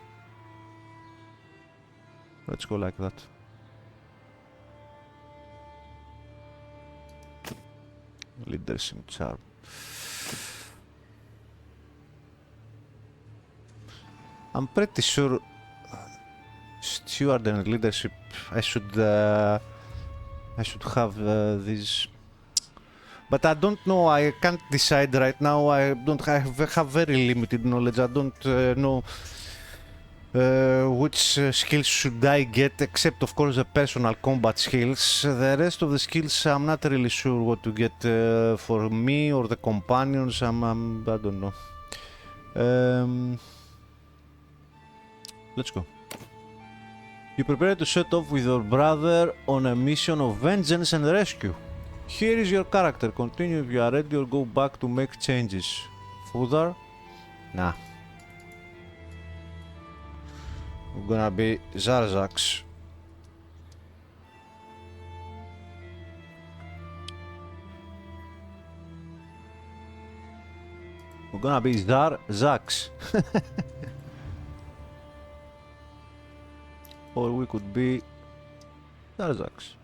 Let's go like that. Leadership charm. I'm pretty sure steward and leadership. I should have these, but I don't know. I can't decide right now. I have very limited knowledge. I don't know which skills should I get, except of course the personal combat skills. The rest of the skills I'm not really sure what to get for me or the companions. I don't know. Let's go. You prepare to set off with your brother on a mission of vengeance and rescue. Here is your character. Continue if you are ready or go back to make changes. Further? Nah. I'm gonna be ZarZax. We're gonna be ZarZax. Or we could be ZarZax.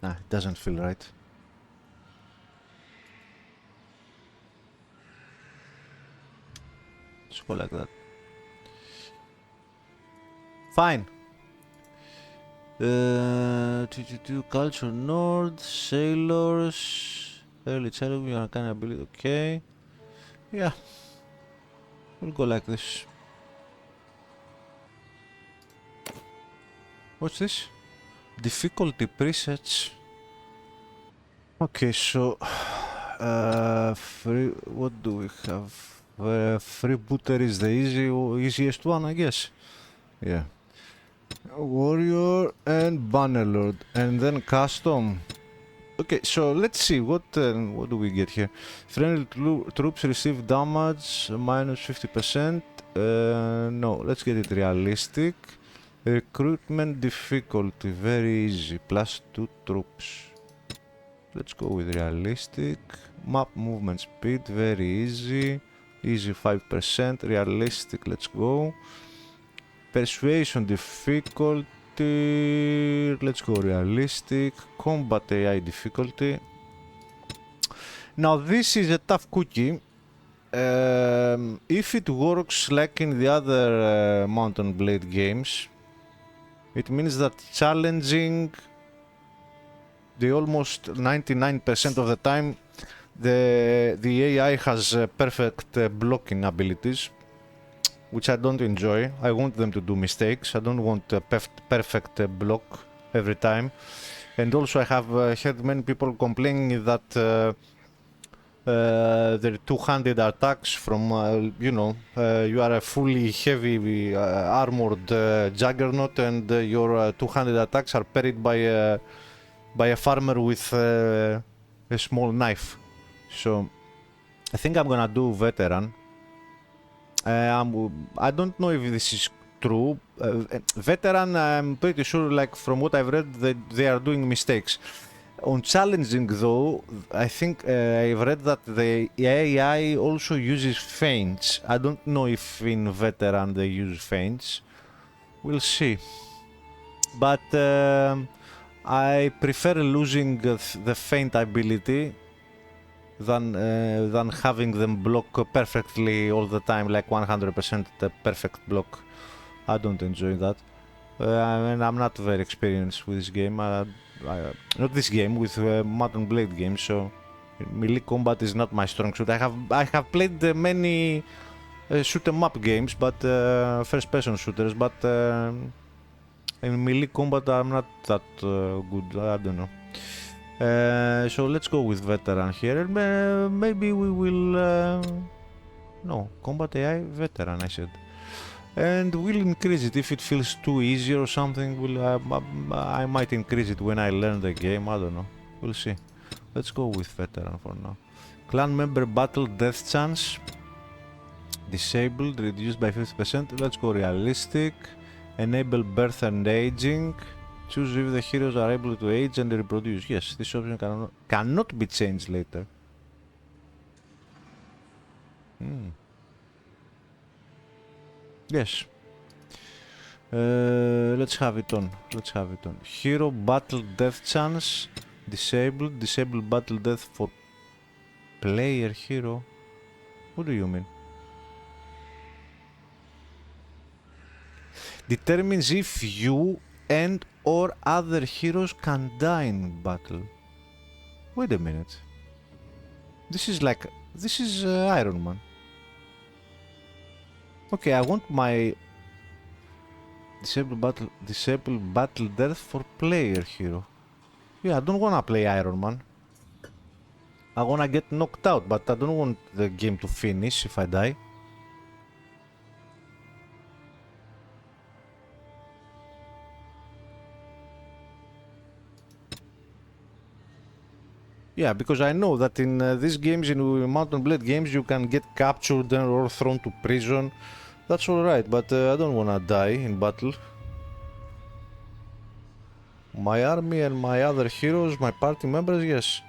Nah, it doesn't feel right. Let's go like that. Fine. Culture Nord, sailors, early childhood, you are kind of ability. Okay. Yeah. We'll go like this. What's this? Difficulty presets. Okay, so free. What do we have? Freebooter is the easiest one, I guess. Yeah. Warrior and Bannerlord, and then custom. Okay, so let's see what do we get here. Friendly troops receive damage minus 50%. No, let's get it realistic. Recruitment difficulty very easy, +2 troops. Let's go with realistic. Map movement speed very easy, easy 5%. Realistic, let's go. Persuasion difficulty, let's go realistic. Combat AI difficulty. Now this is a tough cookie. If it works like in the other Mountain Blade games, it means that challenging the almost 99% of the time the AI has perfect blocking abilities, which I don't enjoy. I want them to do mistakes. I don't want a perfect block every time. And also I have heard many people complaining that their two-handed attacks from, you are a fully heavy armored juggernaut and your two-handed attacks are parried by a farmer with a small knife. So I think I'm gonna do veteran. I don't know if this is true. Veteran, I'm pretty sure, like from what I've read, that they are doing mistakes. On challenging, though, I think I've read that the AI also uses feints. I don't know if in veteran they use feints. We'll see. But I prefer losing the feint ability than having them block perfectly all the time, like 100% the perfect block. I don't enjoy that. And I'm not very experienced with this game. Not this game, with Mount & Blade games. So melee combat is not my strong suit. I have played many shoot 'em up games, but first-person shooters. But in melee combat, I'm not that good. I don't know. So let's go with veteran here, and maybe we will. No, combat AI veteran, I said. And we'll increase it if it feels too easy or something. I might increase it when I learn the game. I don't know. We'll see. Let's go with veteran for now. Clan member battle death chance disabled, reduced by 50%. Let's go realistic. Enable birth and aging. Choose if the heroes are able to age and reproduce. Yes, this option cannot be changed later. Yes. Let's have it on. Let's have it on. Hero battle death chance disabled. Disable battle death for player hero. What do you mean? Determines if you and or other heroes can die in battle. Wait a minute. This is Iron Man. Okay, I want my disable battle death for player hero. Yeah, I don't wanna play Iron Man. I wanna get knocked out, but I don't want the game to finish if I die. Yeah, because I know that in these games, in Mount & Blade games, you can get captured or thrown to prison. That's alright, but I don't wanna die in battle. My army and my other heroes, my party members, yes.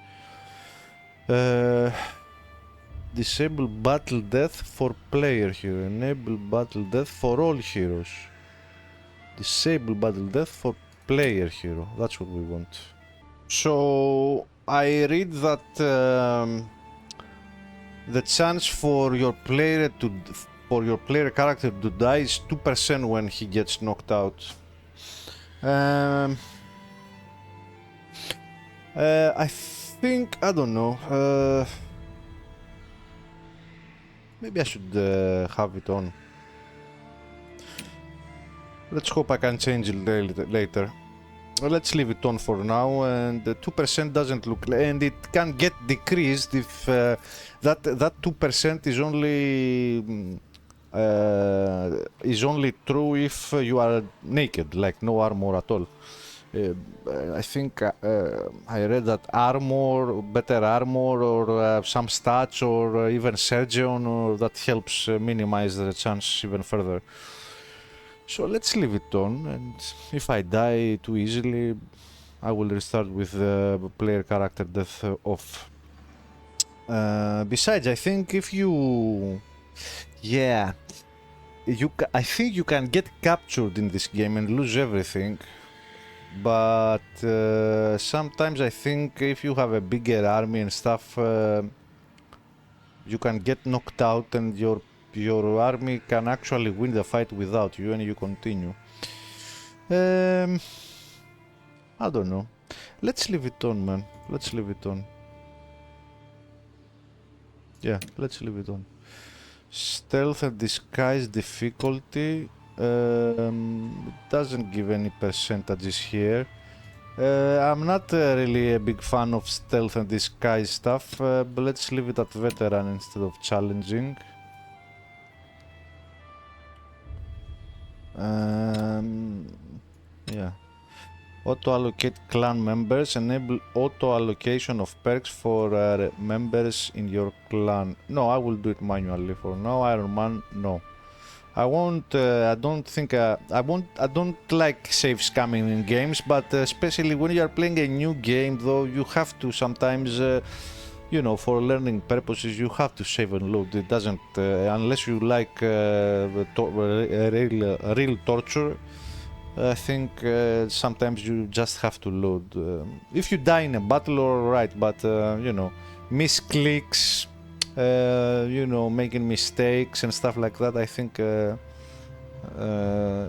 Disable battle death for player hero. Enable battle death for all heroes. Disable battle death for player hero. That's what we want. So I read that the chance for your player character to die is 2% when he gets knocked out. I think, I don't know. Maybe I should have it on. Let's hope I can change it later. Let's leave it on for now, and the 2% doesn't look, and it can get decreased if that 2% is only true if you are naked, like no armor at all. I think I read that better armor, or some stats, or even surgeon, or that helps minimize the chance even further. So let's leave it on, and if I die too easily, I will restart with the player character death off. Besides, I think if you... Yeah, I think you can get captured in this game and lose everything. But sometimes I think if you have a bigger army and stuff, you can get knocked out and your army can actually win the fight without you, and you continue. I don't know. Let's leave it on, man. Let's leave it on. Yeah, let's leave it on. Stealth and disguise difficulty. It doesn't give any percentages here. I'm not really a big fan of stealth and disguise stuff, but let's leave it at veteran instead of challenging. Yeah. Auto-allocate clan members. Enable auto-allocation of perks for members in your clan. No, I will do it manually for now. Iron Man, no. I won't. I don't think. I won't. I don't like save scamming in games, but especially when you are playing a new game, though, you have to sometimes, you know, for learning purposes, you have to save and load. It doesn't, unless you like real torture. I think sometimes you just have to load. If you die in a battle, alright, but you know, misclicks. You know, making mistakes and stuff like that. I think,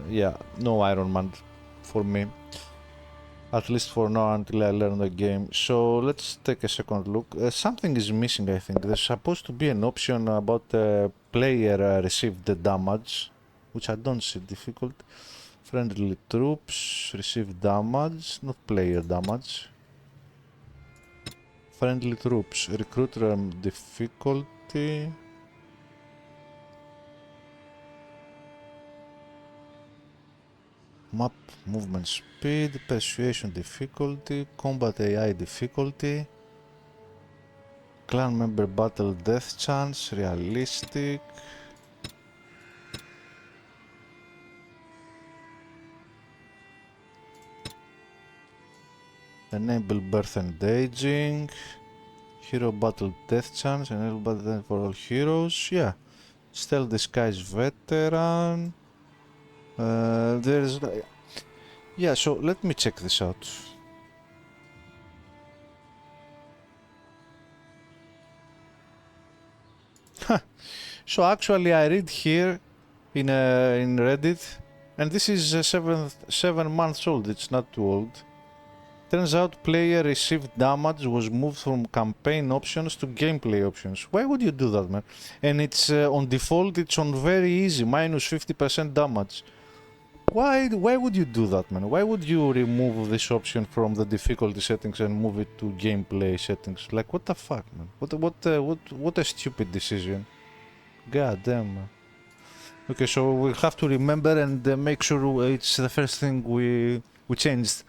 yeah, no Iron Man for me. At least for now, until I learn the game. So let's take a second look. Something is missing, I think. There's supposed to be an option about player received the damage, which I don't see. Difficult. Friendly troops receive damage, not player damage. Friendly troops, recruiter difficulty. Map movement speed, persuasion difficulty, combat AI difficulty. Clan member battle death chance, realistic. Enable birth and aging. Hero battle death chance, enable battle for all heroes. Yeah. Stealth disguise veteran. There's. Yeah, so let me check this out. So actually, I read here in Reddit, and this is 7 months old. It's not too old. Turns out player received damage was moved from campaign options to gameplay options. Why would you do that, man? And it's on default, it's on very easy, minus 50% damage. Why would you do that, man? Why would you remove this option from the difficulty settings and move it to gameplay settings? Like, what the fuck, man? What a stupid decision. God damn, man. Okay, so we'll have to remember and make sure it's the first thing we changed.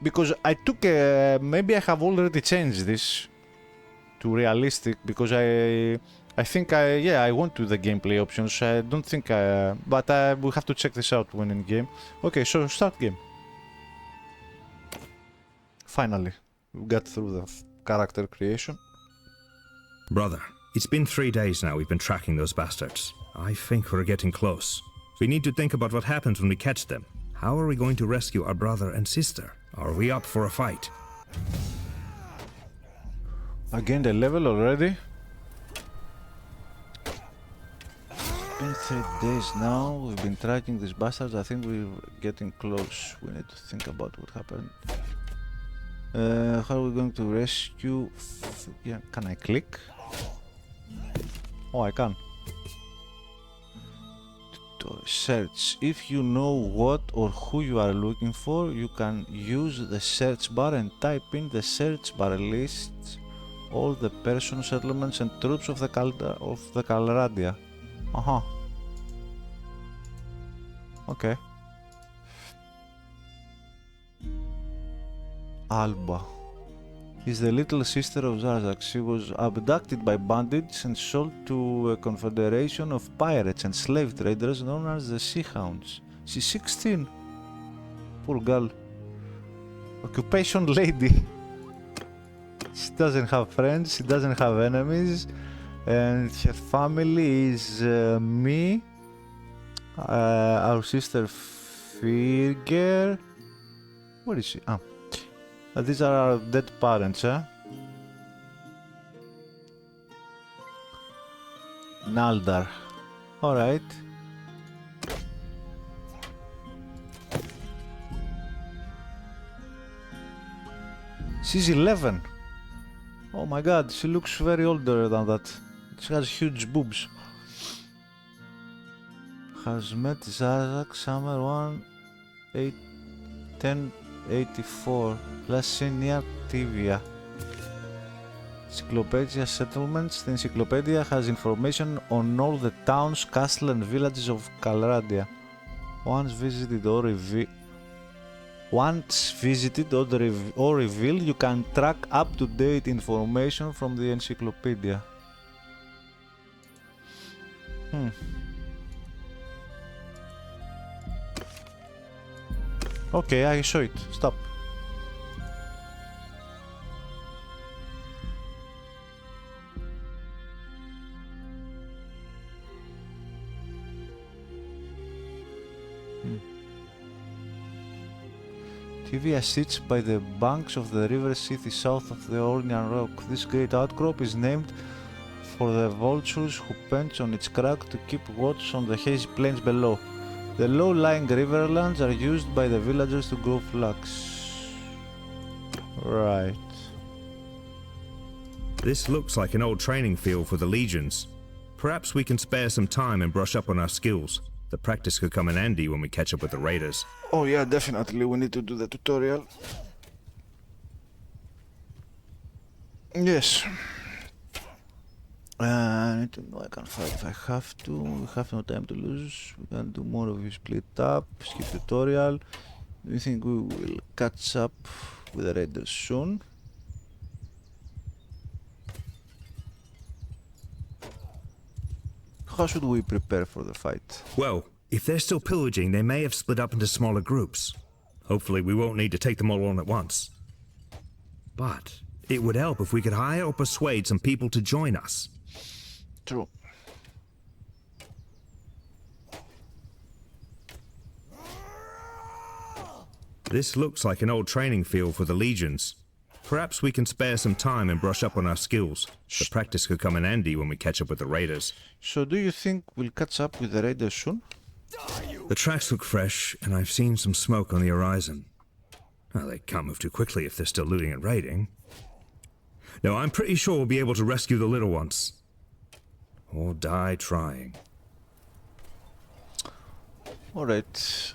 Because I took maybe I have already changed this to realistic because I think I went to the gameplay options. I don't think but we have to check this out when in game. Okay, so start game. Finally, we got through the character creation. Brother, it's been 3 days now we've been tracking those bastards. I think we're getting close. We need to think about what happens when we catch them. How are we going to rescue our brother and sister? Are we up for a fight? Again, the level already. Been 3 days now. We've been tracking these bastards. I think we're getting close. We need to think about what happened. How are we going to rescue? Yeah, can I click? Oh, I can. Search. If you know what or who you are looking for, you can use the search bar and type in the search bar lists all the persons, settlements and troops of the Calradia. Okay. Alba is the little sister of ZarZax. She was abducted by bandits and sold to a confederation of pirates and slave traders known as the Sea Hounds. She's 16. Poor girl. Occupation lady. She doesn't have friends, she doesn't have enemies, and her family is me, our sister Firger. Where is she? These are our dead parents, huh? Naldar. Alright. She's 11. Oh my god, she looks very older than that. She has huge boobs. Has met ZarZax Summer 1084. Last seen near Tivia. Encyclopedia Settlements. The encyclopedia has information on all the towns, castles and villages of Calradia. Once visited or Once visited or revealed, you can track up-to-date information from the encyclopedia. Okay, I saw it. Stop. Tivia sits by the banks of the river Scythe south of the Ornian Rock. This great outcrop is named for the vultures who perch on its crag to keep watch on the hazy plains below. The low-lying riverlands are used by the villagers to grow flax. Right. This looks like an old training field for the legions. Perhaps we can spare some time and brush up on our skills. The practice could come in handy when we catch up with the raiders. Oh yeah, definitely. We need to do the tutorial. Yes. I need to know I can fight if I have to. We have no time to lose. We can do more of you split up, skip tutorial. Do you think we will catch up with the raiders soon? How should we prepare for the fight? Well, if they're still pillaging, they may have split up into smaller groups. Hopefully we won't need to take them all on at once. But it would help if we could hire or persuade some people to join us. True. This looks like an old training field for the legions. Perhaps we can spare some time and brush up on our skills. The practice could come in handy when we catch up with the raiders. So do you think we'll catch up with the raiders soon? The tracks look fresh, and I've seen some smoke on the horizon. Well, they can't move too quickly if they're still looting and raiding. No, I'm pretty sure we'll be able to rescue the little ones. Or die trying. Alright.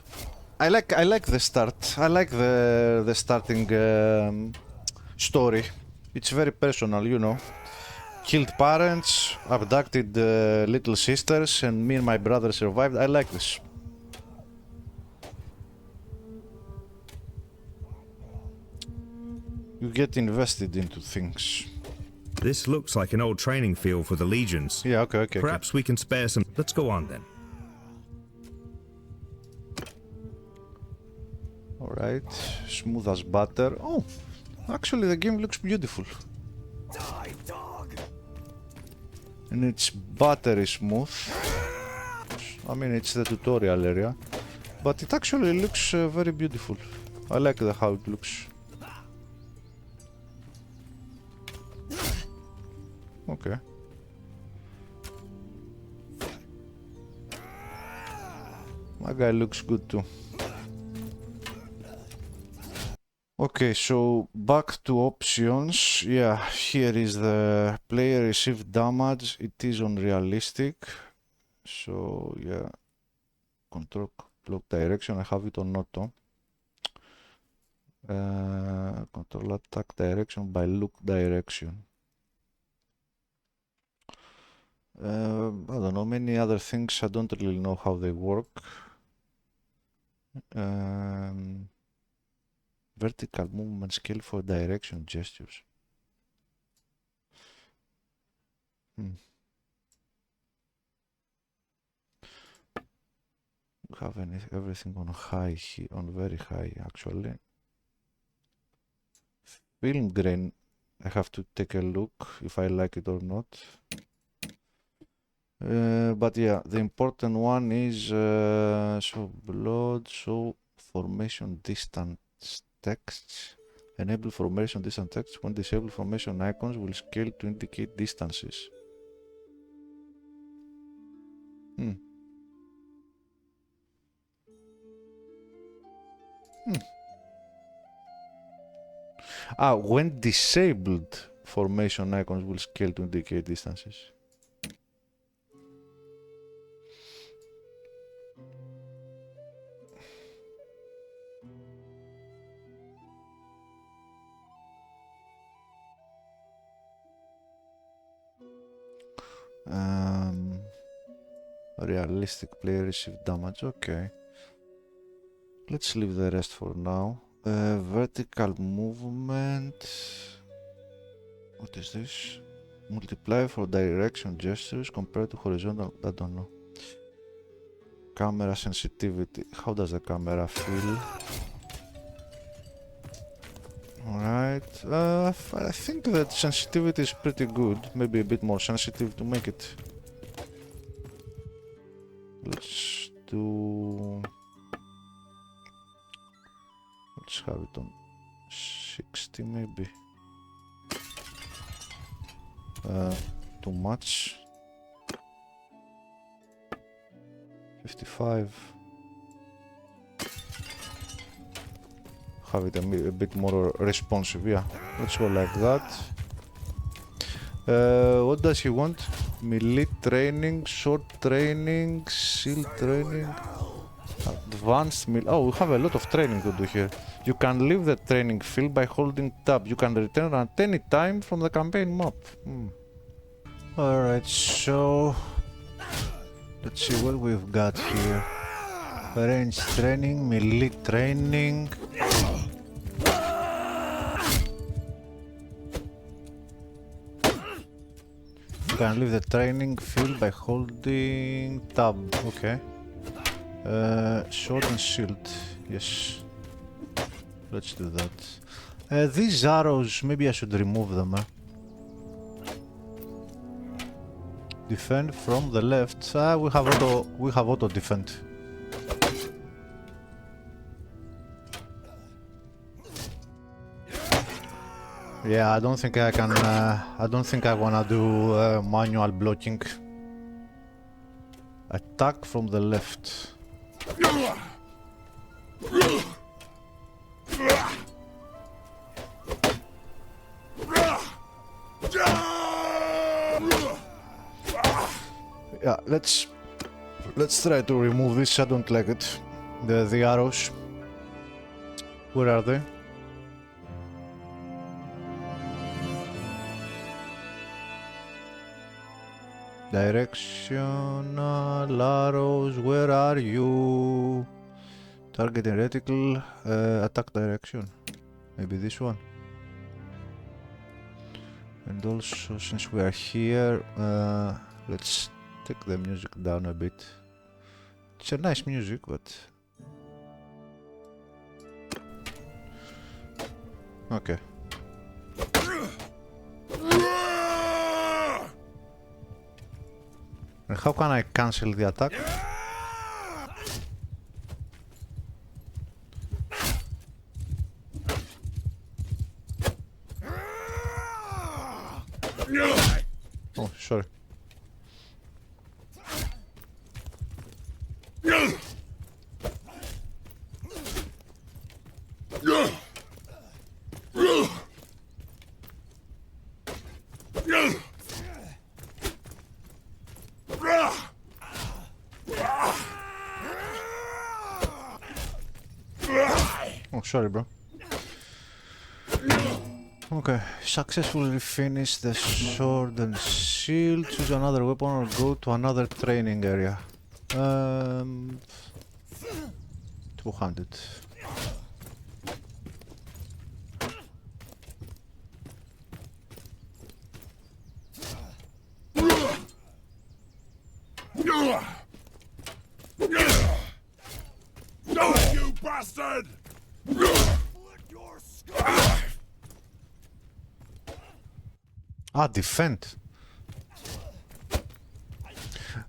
I like the start. I like the starting story. It's very personal, you know. Killed parents, abducted little sisters, and me and my brother survived. I like this. You get invested into things. This looks like an old training field for the legions. Yeah, okay. Perhaps we can spare some. Let's go on then. Alright, smooth as butter. Oh, actually the game looks beautiful. Die, dog. And it's buttery smooth. I mean, it's the tutorial area. But it actually looks very beautiful. I like how it looks. Okay. My guy looks good too. Okay, so back to options. Yeah, here is the player received damage. It is unrealistic. So yeah, control clock direction. I have it on auto. Control attack direction by look direction. I don't know, many other things. I don't really know how they work. Vertical movement skill for direction gestures. We have everything on high here, on very high actually. Film grain, I have to take a look if I like it or not. But yeah, the important one is show blood, show formation distance texts. Enable formation distance text when disable formation icons will scale to indicate distances. When disabled, formation icons will scale to indicate distances. Realistic player received damage. Okay. Let's leave the rest for now. Vertical movement. What is this? Multiply for direction gestures compared to horizontal. I don't know. Camera sensitivity. How does the camera feel? Alright. I think that sensitivity is pretty good. Maybe a bit more sensitive to make it. Let's do. Let's have it on 60 maybe. Too much. 55. Have it a bit more responsive, yeah. Let's go like that. What does he want? Melee training, short training, shield training, advanced melee. Oh, we have a lot of training to do here. You can leave the training field by holding tab. You can return at any time from the campaign map. Alright, so let's see what we've got here. Range training, melee training. You can leave the training field by holding tab. Okay. Sword and shield. Yes. Let's do that. These arrows, maybe I should remove them. Defend from the left. We have auto defend. Yeah, I don't think I can. I don't think I wanna do manual blocking. Attack from the left. Yeah, let's try to remove this. I don't like it. The arrows. Where are they? Directional arrows, where are you? Target and reticle, attack direction. Maybe this one. And also, since we are here, let's take the music down a bit. It's a nice music, but... Okay. And how can I cancel the attack? Oh, sorry. Oh, sorry, bro. Okay, successfully finish the sword and shield, choose another weapon or go to another training area. 200. No, you bastard! Ah, defend.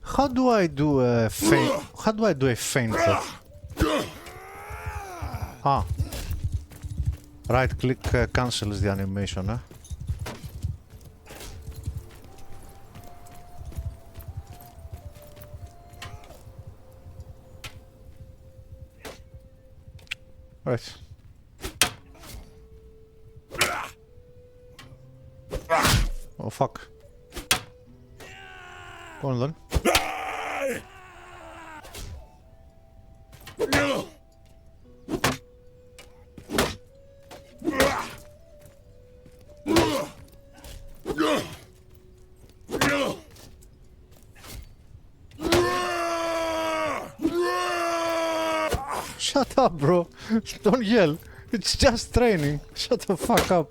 How do I do a feint? How do I do a feint? Ah. Right click cancels the animation, huh? Right. Oh fuck. Go on then. Shut up, bro. Don't yell. It's just training. Shut the fuck up.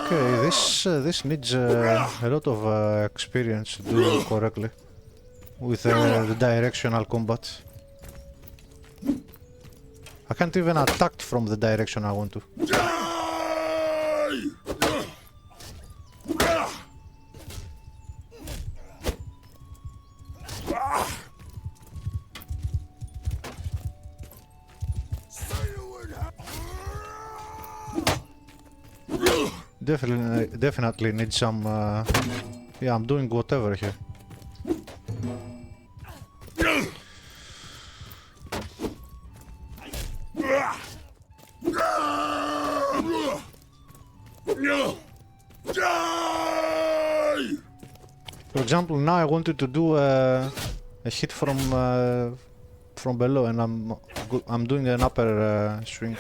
Okay, this needs a lot of experience to do correctly with the directional combat. I can't even attack from the direction I want to. Definitely need some. Yeah, I'm doing whatever here. For example, now I wanted to do a hit from below, and I'm doing an upper swing.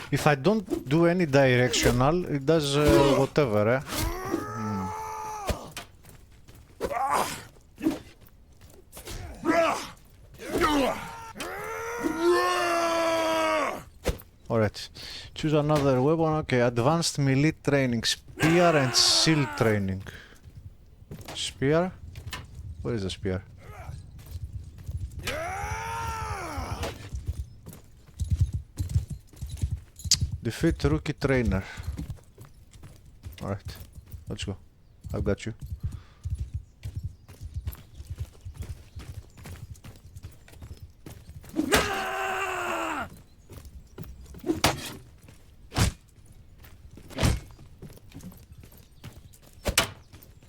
If I don't do any directional, it does whatever, eh? Alright, choose another weapon. Okay, advanced melee training, spear and shield training. Spear? Where is the spear? Defeat rookie trainer. Alright, let's go. I've got you.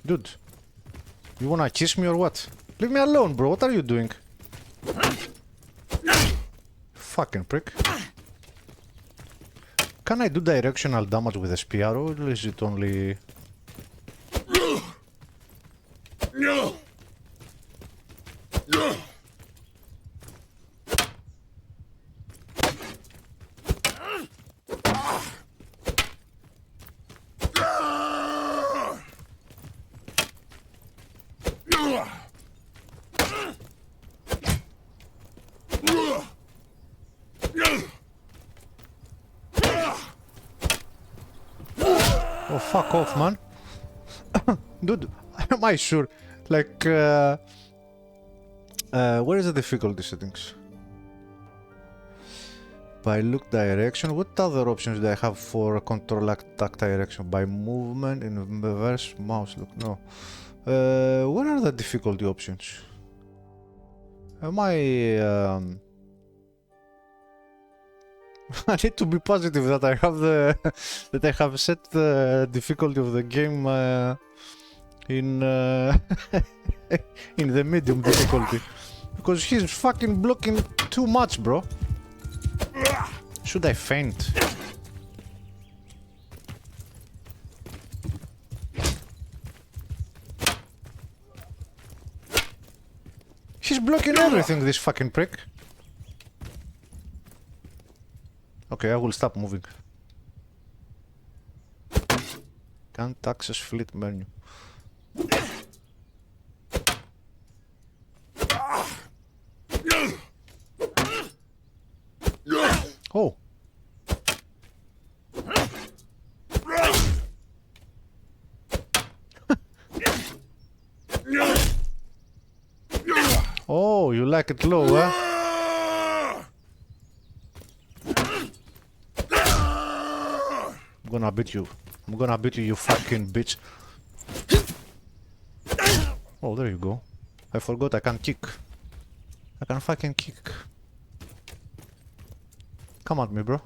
Dude, you wanna kiss me or what? Leave me alone, bro. What are you doing? Fucking prick. Can I do directional damage with a spear, or is it only... Oh, fuck off, man. Dude, am I sure? Like, where is the difficulty settings? By look direction. What other options do I have for control attack direction? By movement, inverse mouse look. No. What are the difficulty options? Am I I need to be positive that I have that I have set the difficulty of the game in in the medium difficulty, because he's fucking blocking too much, bro. Should I faint? He's blocking everything, this fucking prick. Okay, I will stop moving. Can't access fleet menu. Oh. Oh, you like it low, huh? I'm gonna beat you. I'm gonna beat you, you fucking bitch. Oh, there you go. I forgot I can kick. I can fucking kick. Come at me, bro.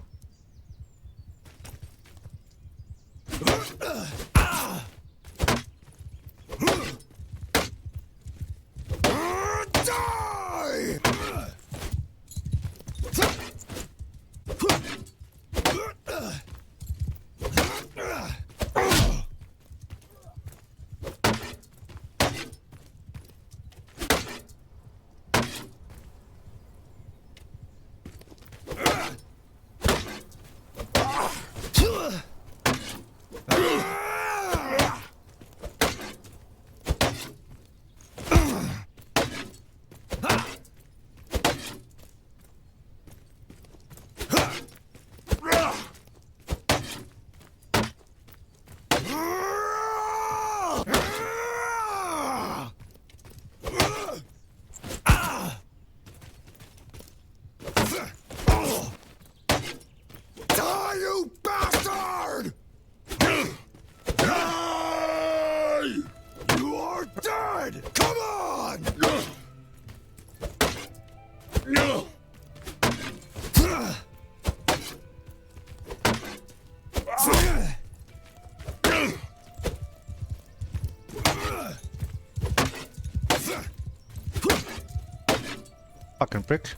prick.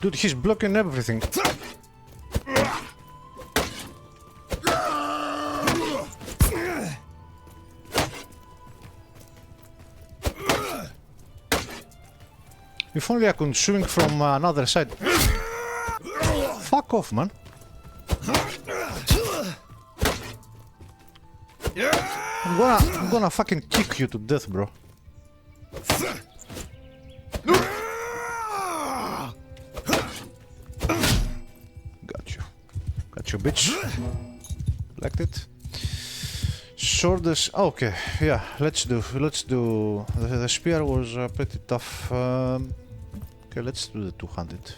Dude, he's blocking everything. If only I could swing from another side. Fuck off, man. I'm gonna fucking kick you to death, bro. Got you, bitch. Liked it. Shoulders. Okay, yeah. Let's do. The spear was pretty tough. Okay, let's do the 200.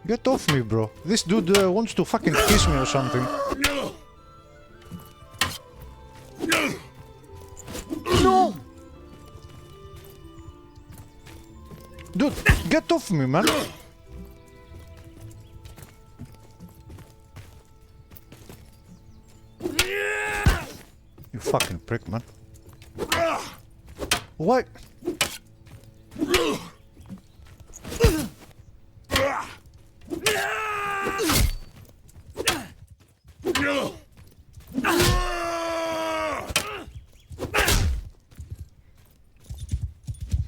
Get off me, bro. This dude wants to fucking kiss me or something. No! Dude, get off me, man. You fucking prick, man. Why?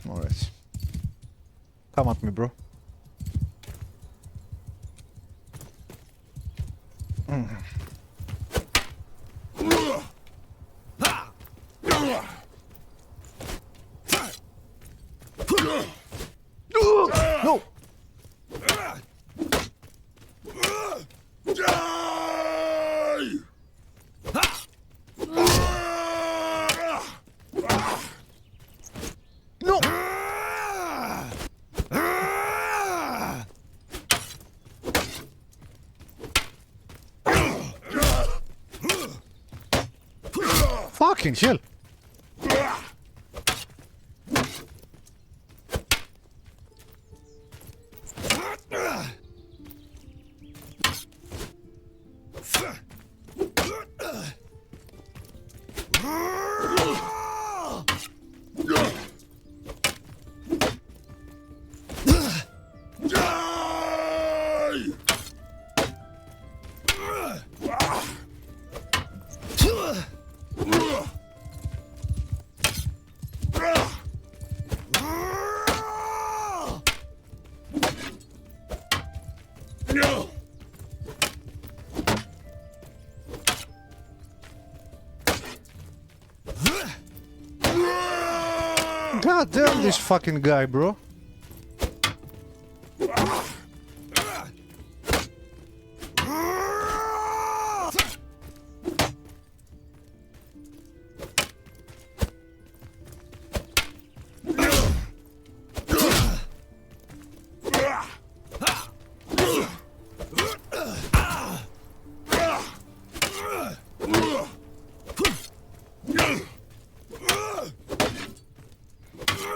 Alright. Come at me, bro. No! No! Fucking hell! God damn this fucking guy, bro.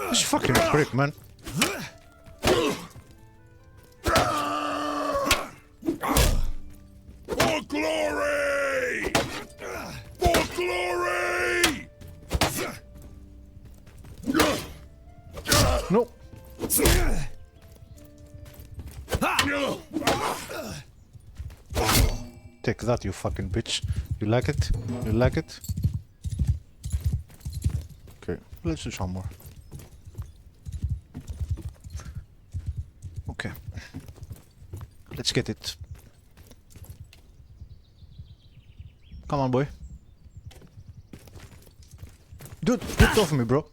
This fucking prick, man. For glory! For glory! No. Take that, you fucking bitch. You like it? You like it? Okay, let's do some more. Okay. Let's get it. Come on, boy. Dude, get off me, bro.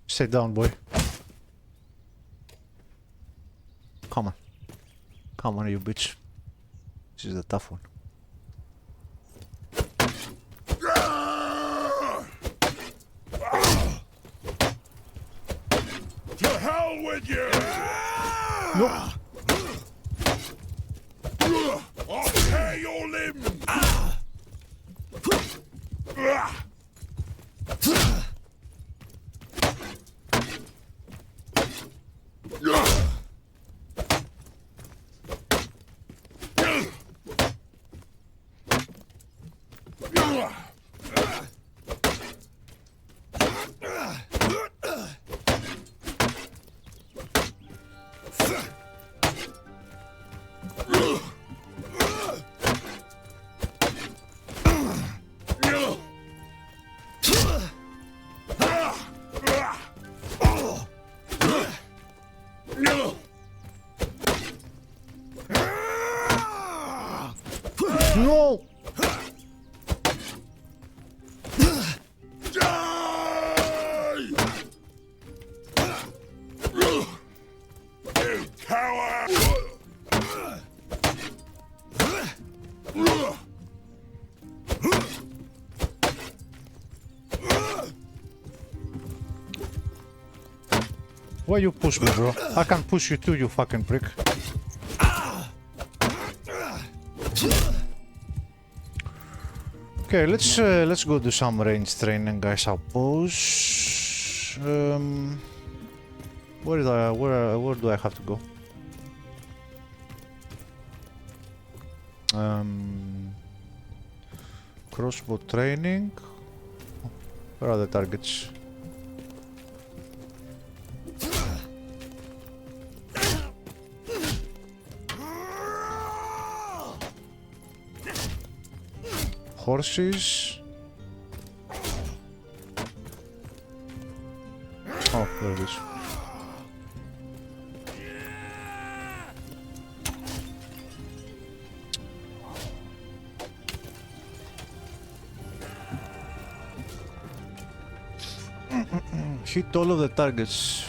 Sit down, boy. Come on. Come on, you bitch. This is the tough one. To hell with you! Nope. I'll tear your limbs! No! Die! You coward! Why you push me, bro? I can push you too, you fucking prick. Okay, let's go do some range training, I suppose. Where do I have to go? Crossbow training. Where are the targets? Horses. Oh, there it is. Hit all of the targets.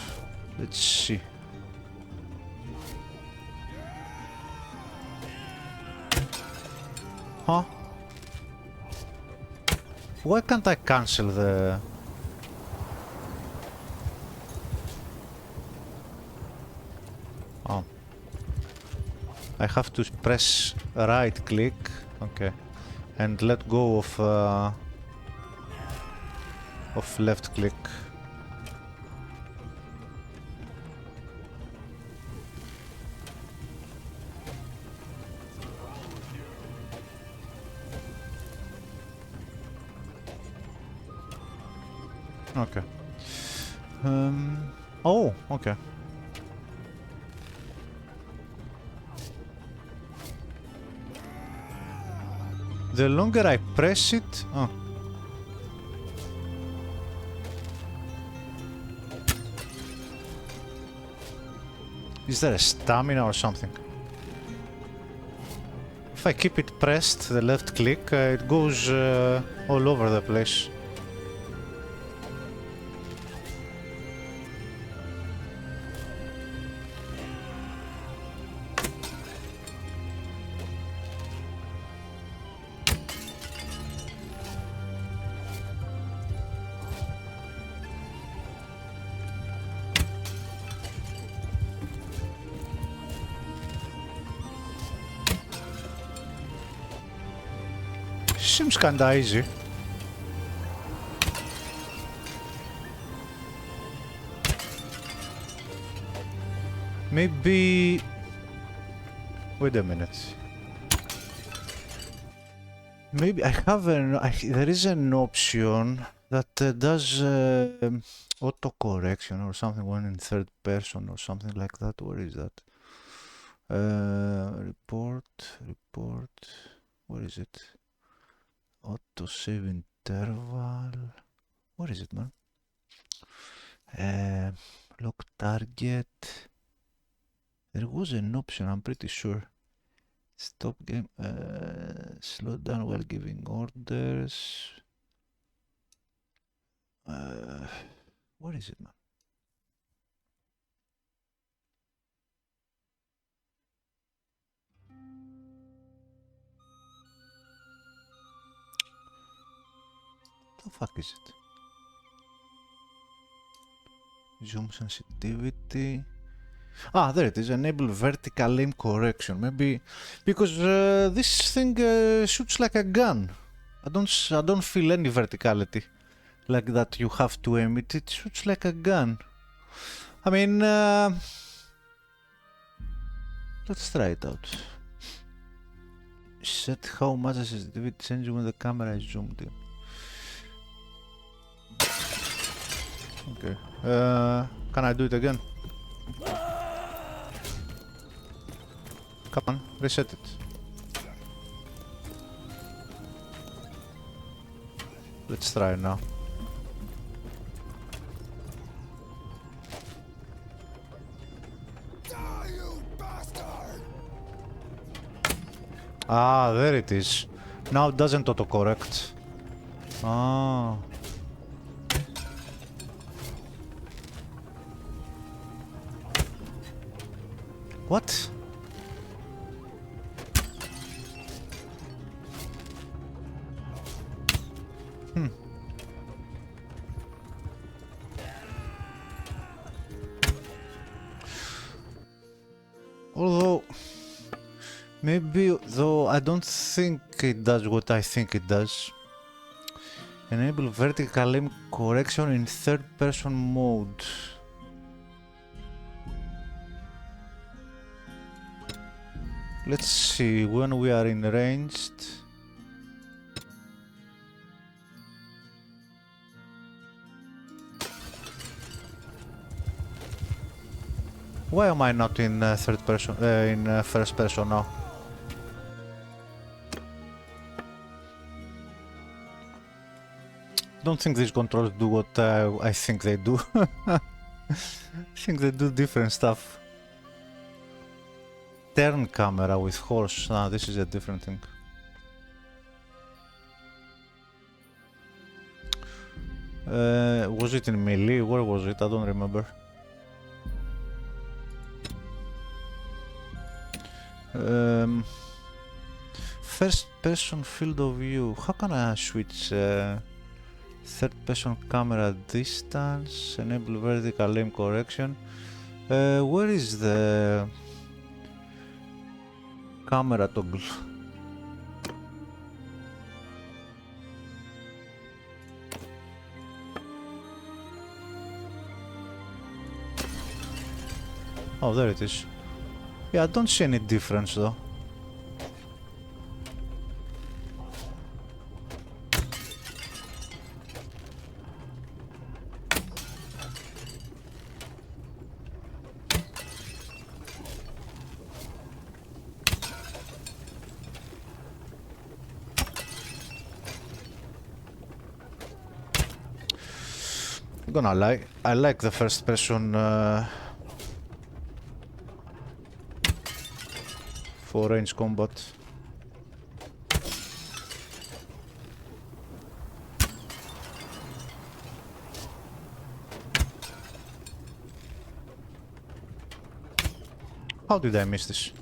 Let's see. Huh? Why can't I cancel the... Oh. I have to press right click, okay, and let go of left click. Okay. Oh, okay. The longer I press it... Oh. Is there a stamina or something? If I keep it pressed, the left click, it goes all over the place. Seems kinda easy. Maybe... Wait a minute. Maybe I have there is an option that does auto correction or something when in third person or something like that. Where is that? Report. Where is it? Auto save interval. Where is it, man? Lock target. There was an option, I'm pretty sure. Stop game. Slow down while giving orders. Where is it, man? The fuck is it? Zoom sensitivity. Ah, there it is. Enable vertical aim correction. Maybe because this thing shoots like a gun. I don't feel any verticality like that. You have to aim it. It shoots like a gun. I mean, let's try it out. Set how much the sensitivity changes when the camera is zoomed in. Okay. Can I do it again? Come on, reset it. Let's try it now. Die, you bastard! Ah, there it is. Now it doesn't autocorrect. Ah. What? Although, maybe, though I don't think it does what I think it does. Enable vertical aim correction in third person mode. Let's see when we are in ranged. Why am I not in third person, in first person now? Don't think these controls do what I think they do. I think they do different stuff. Turn camera with horse. Ah, this is a different thing. Was it in melee? Where was it? I don't remember. First person field of view. How can I switch third person camera distance? Enable vertical aim correction. Where is the camera toggle? Oh, there it is. Yeah, I don't see any difference though. I'm gonna lie, I like the first person for range combat. How did I miss this?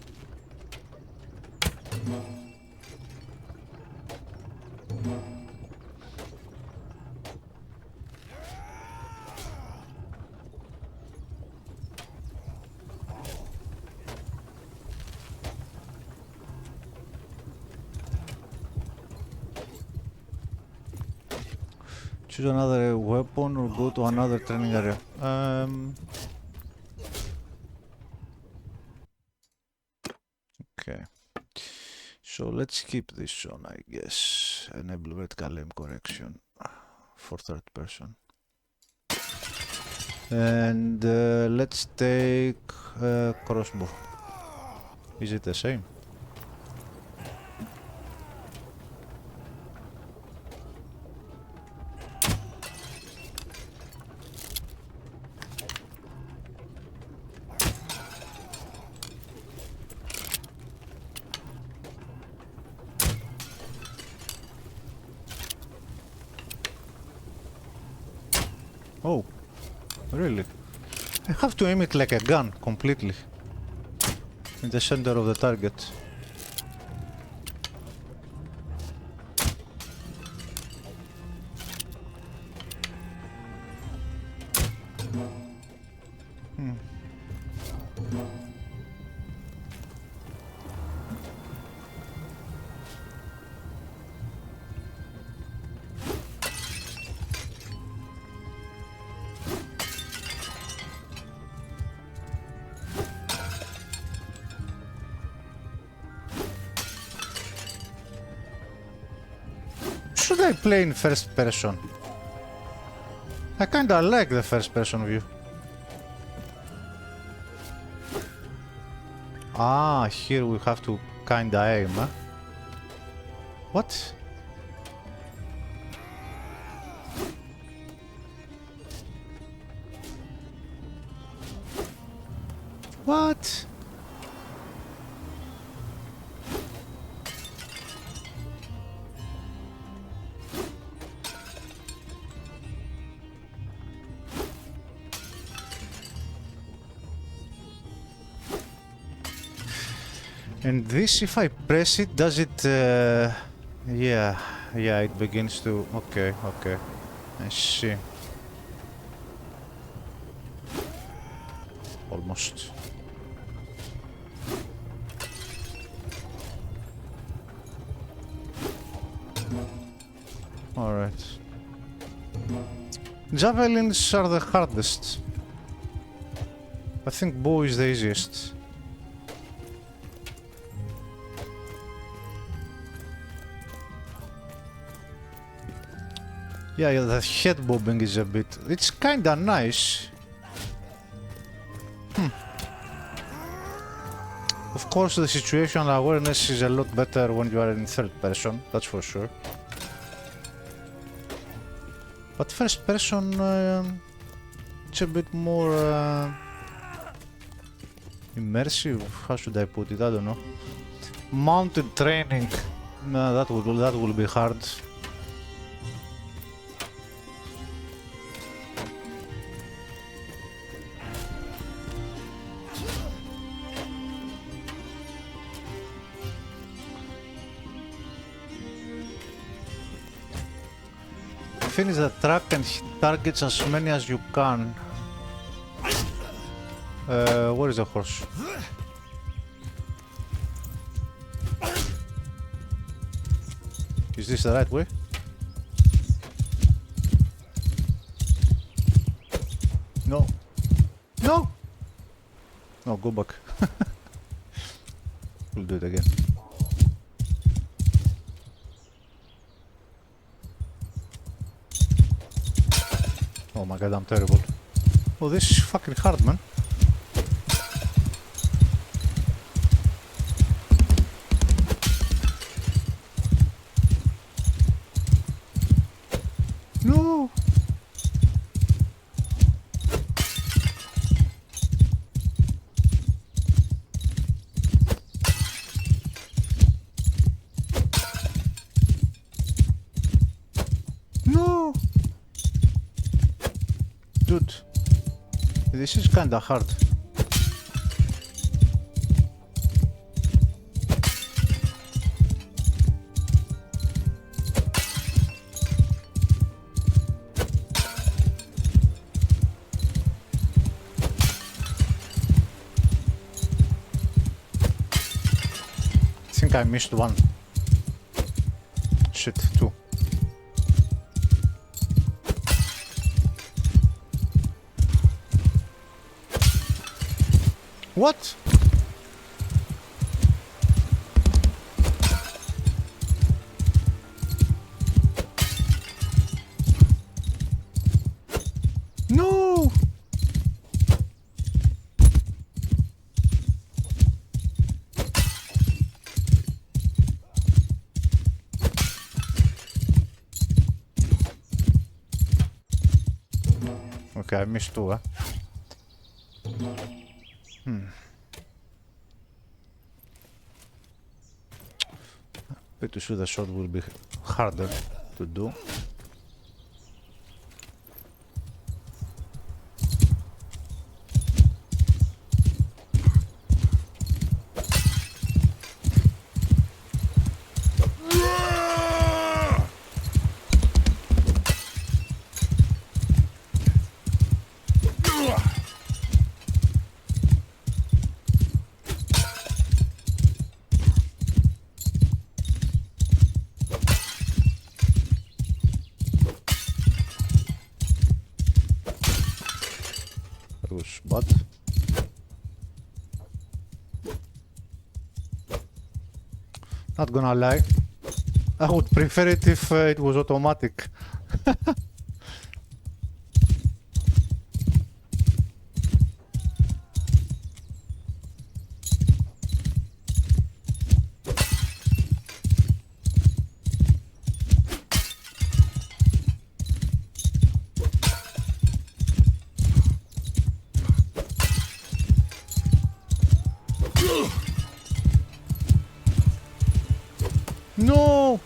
Choose another weapon or go to another training area. Okay. So let's keep this on, I guess. enable vertical aim correction for third person. And let's take crossbow. Is it the same? Oh, really? I have to aim it like a gun, completely. In the center of the target. Should I play in first person? I kinda like the first person view. Ah, here we have to kinda aim, huh? What? What? And this, if I press it, does it... yeah, it begins to... Okay, I see. Almost. Alright. Javelins are the hardest. I think bow is the easiest. Yeah, the head bobbing is a bit... It's kinda nice. Of course, the situational awareness is a lot better when you are in third person, that's for sure. But first person, it's a bit more immersive. How should I put it? I don't know. Mounted training. No, that will be hard. Finish the track and hit targets as many as you can. Where is the horse? Is this the right way? No. No! No, go back. We'll do it again. Oh my god, I'm terrible. Oh, this is fucking hard, man. No! No! Dude, this is kinda hard. I think I missed one. Shit, two. What? Okay, I missed two, Pretty sure the shot will be harder to do. But not gonna lie, I would prefer it if it was automatic. No!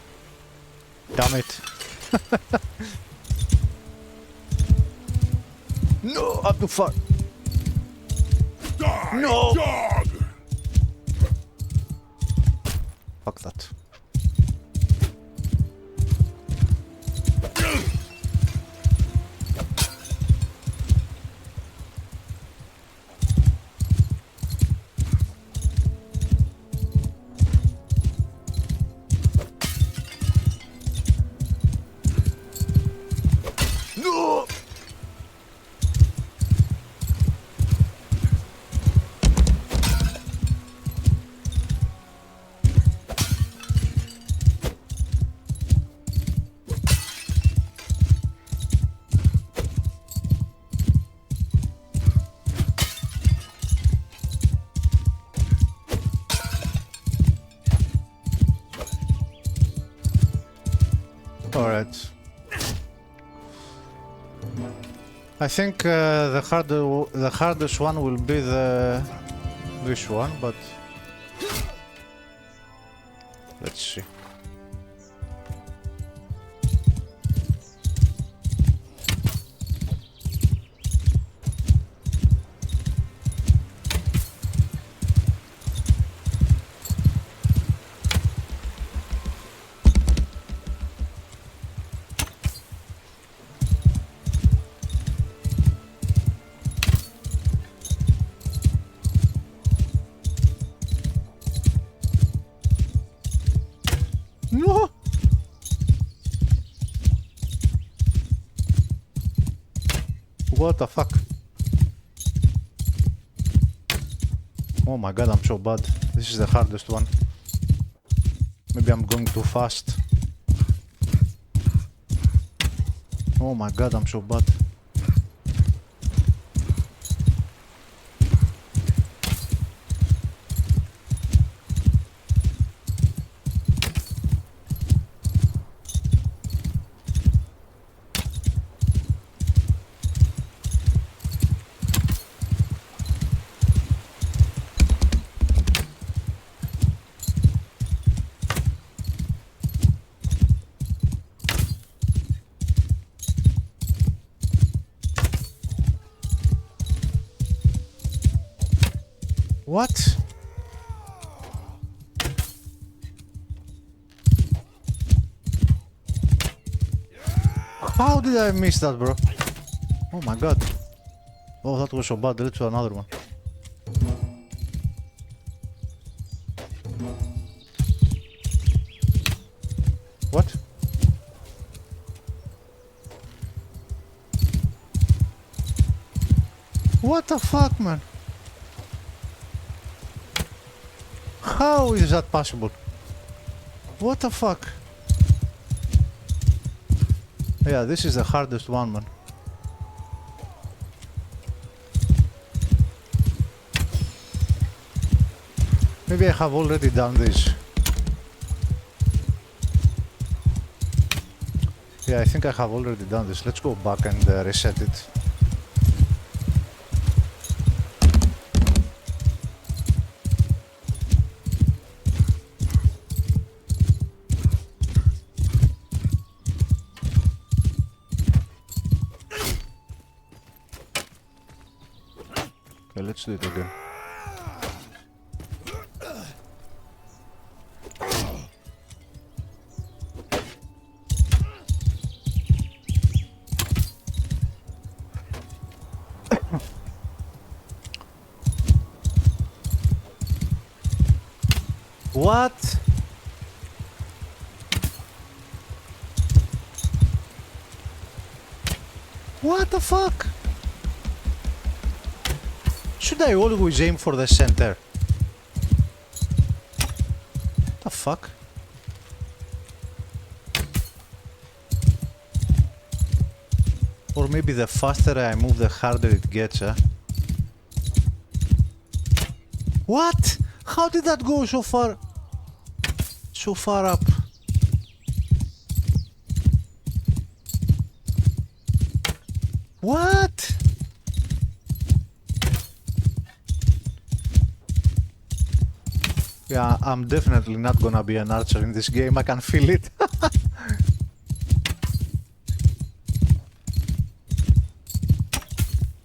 Damn it. No, I'm too far. Die, No! dog! Fuck that. No! All right. I think the hardest one will be this one, but let's see. No! What the fuck? Oh my god, I'm so bad. This is the hardest one. Maybe I'm going too fast. Oh my god, I'm so bad. What? How did I miss that, bro? Oh my god. Oh, that was so bad. Let's do another one. What? What the fuck, man? How is that possible? What the fuck? Yeah, this is the hardest one, man. Maybe I have already done this. Yeah, I think I have already done this. Let's go back and reset it. Okay, let's do it again. What? What the fuck? Should I always aim for the center? The fuck? Or maybe the faster I move, the harder it gets, huh? What? How did that go so far? So far up? What? Yeah, I'm definitely not gonna be an archer in this game, I can feel it.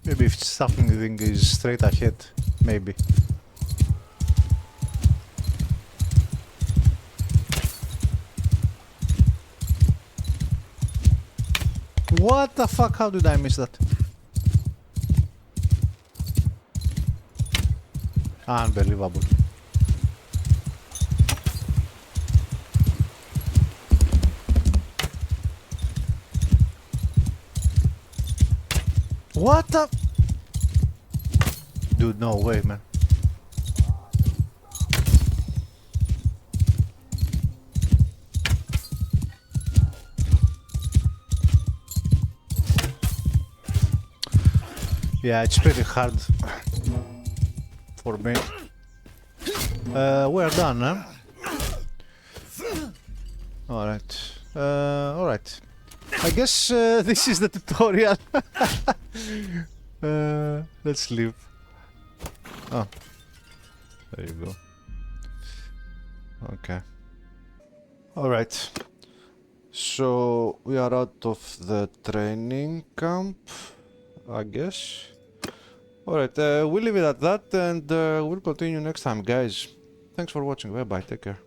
Maybe if something is straight ahead, maybe. What the fuck, how did I miss that? Unbelievable. What the? Dude, no way, man. Yeah, it's pretty hard for me. We're done, huh? Alright. Alright. I guess this is the tutorial. Let's leave. Oh. There you go. Okay. Alright. So we are out of the training camp, I guess. Alright, we'll leave it at that and we'll continue next time, guys. Thanks for watching. Bye bye. Take care.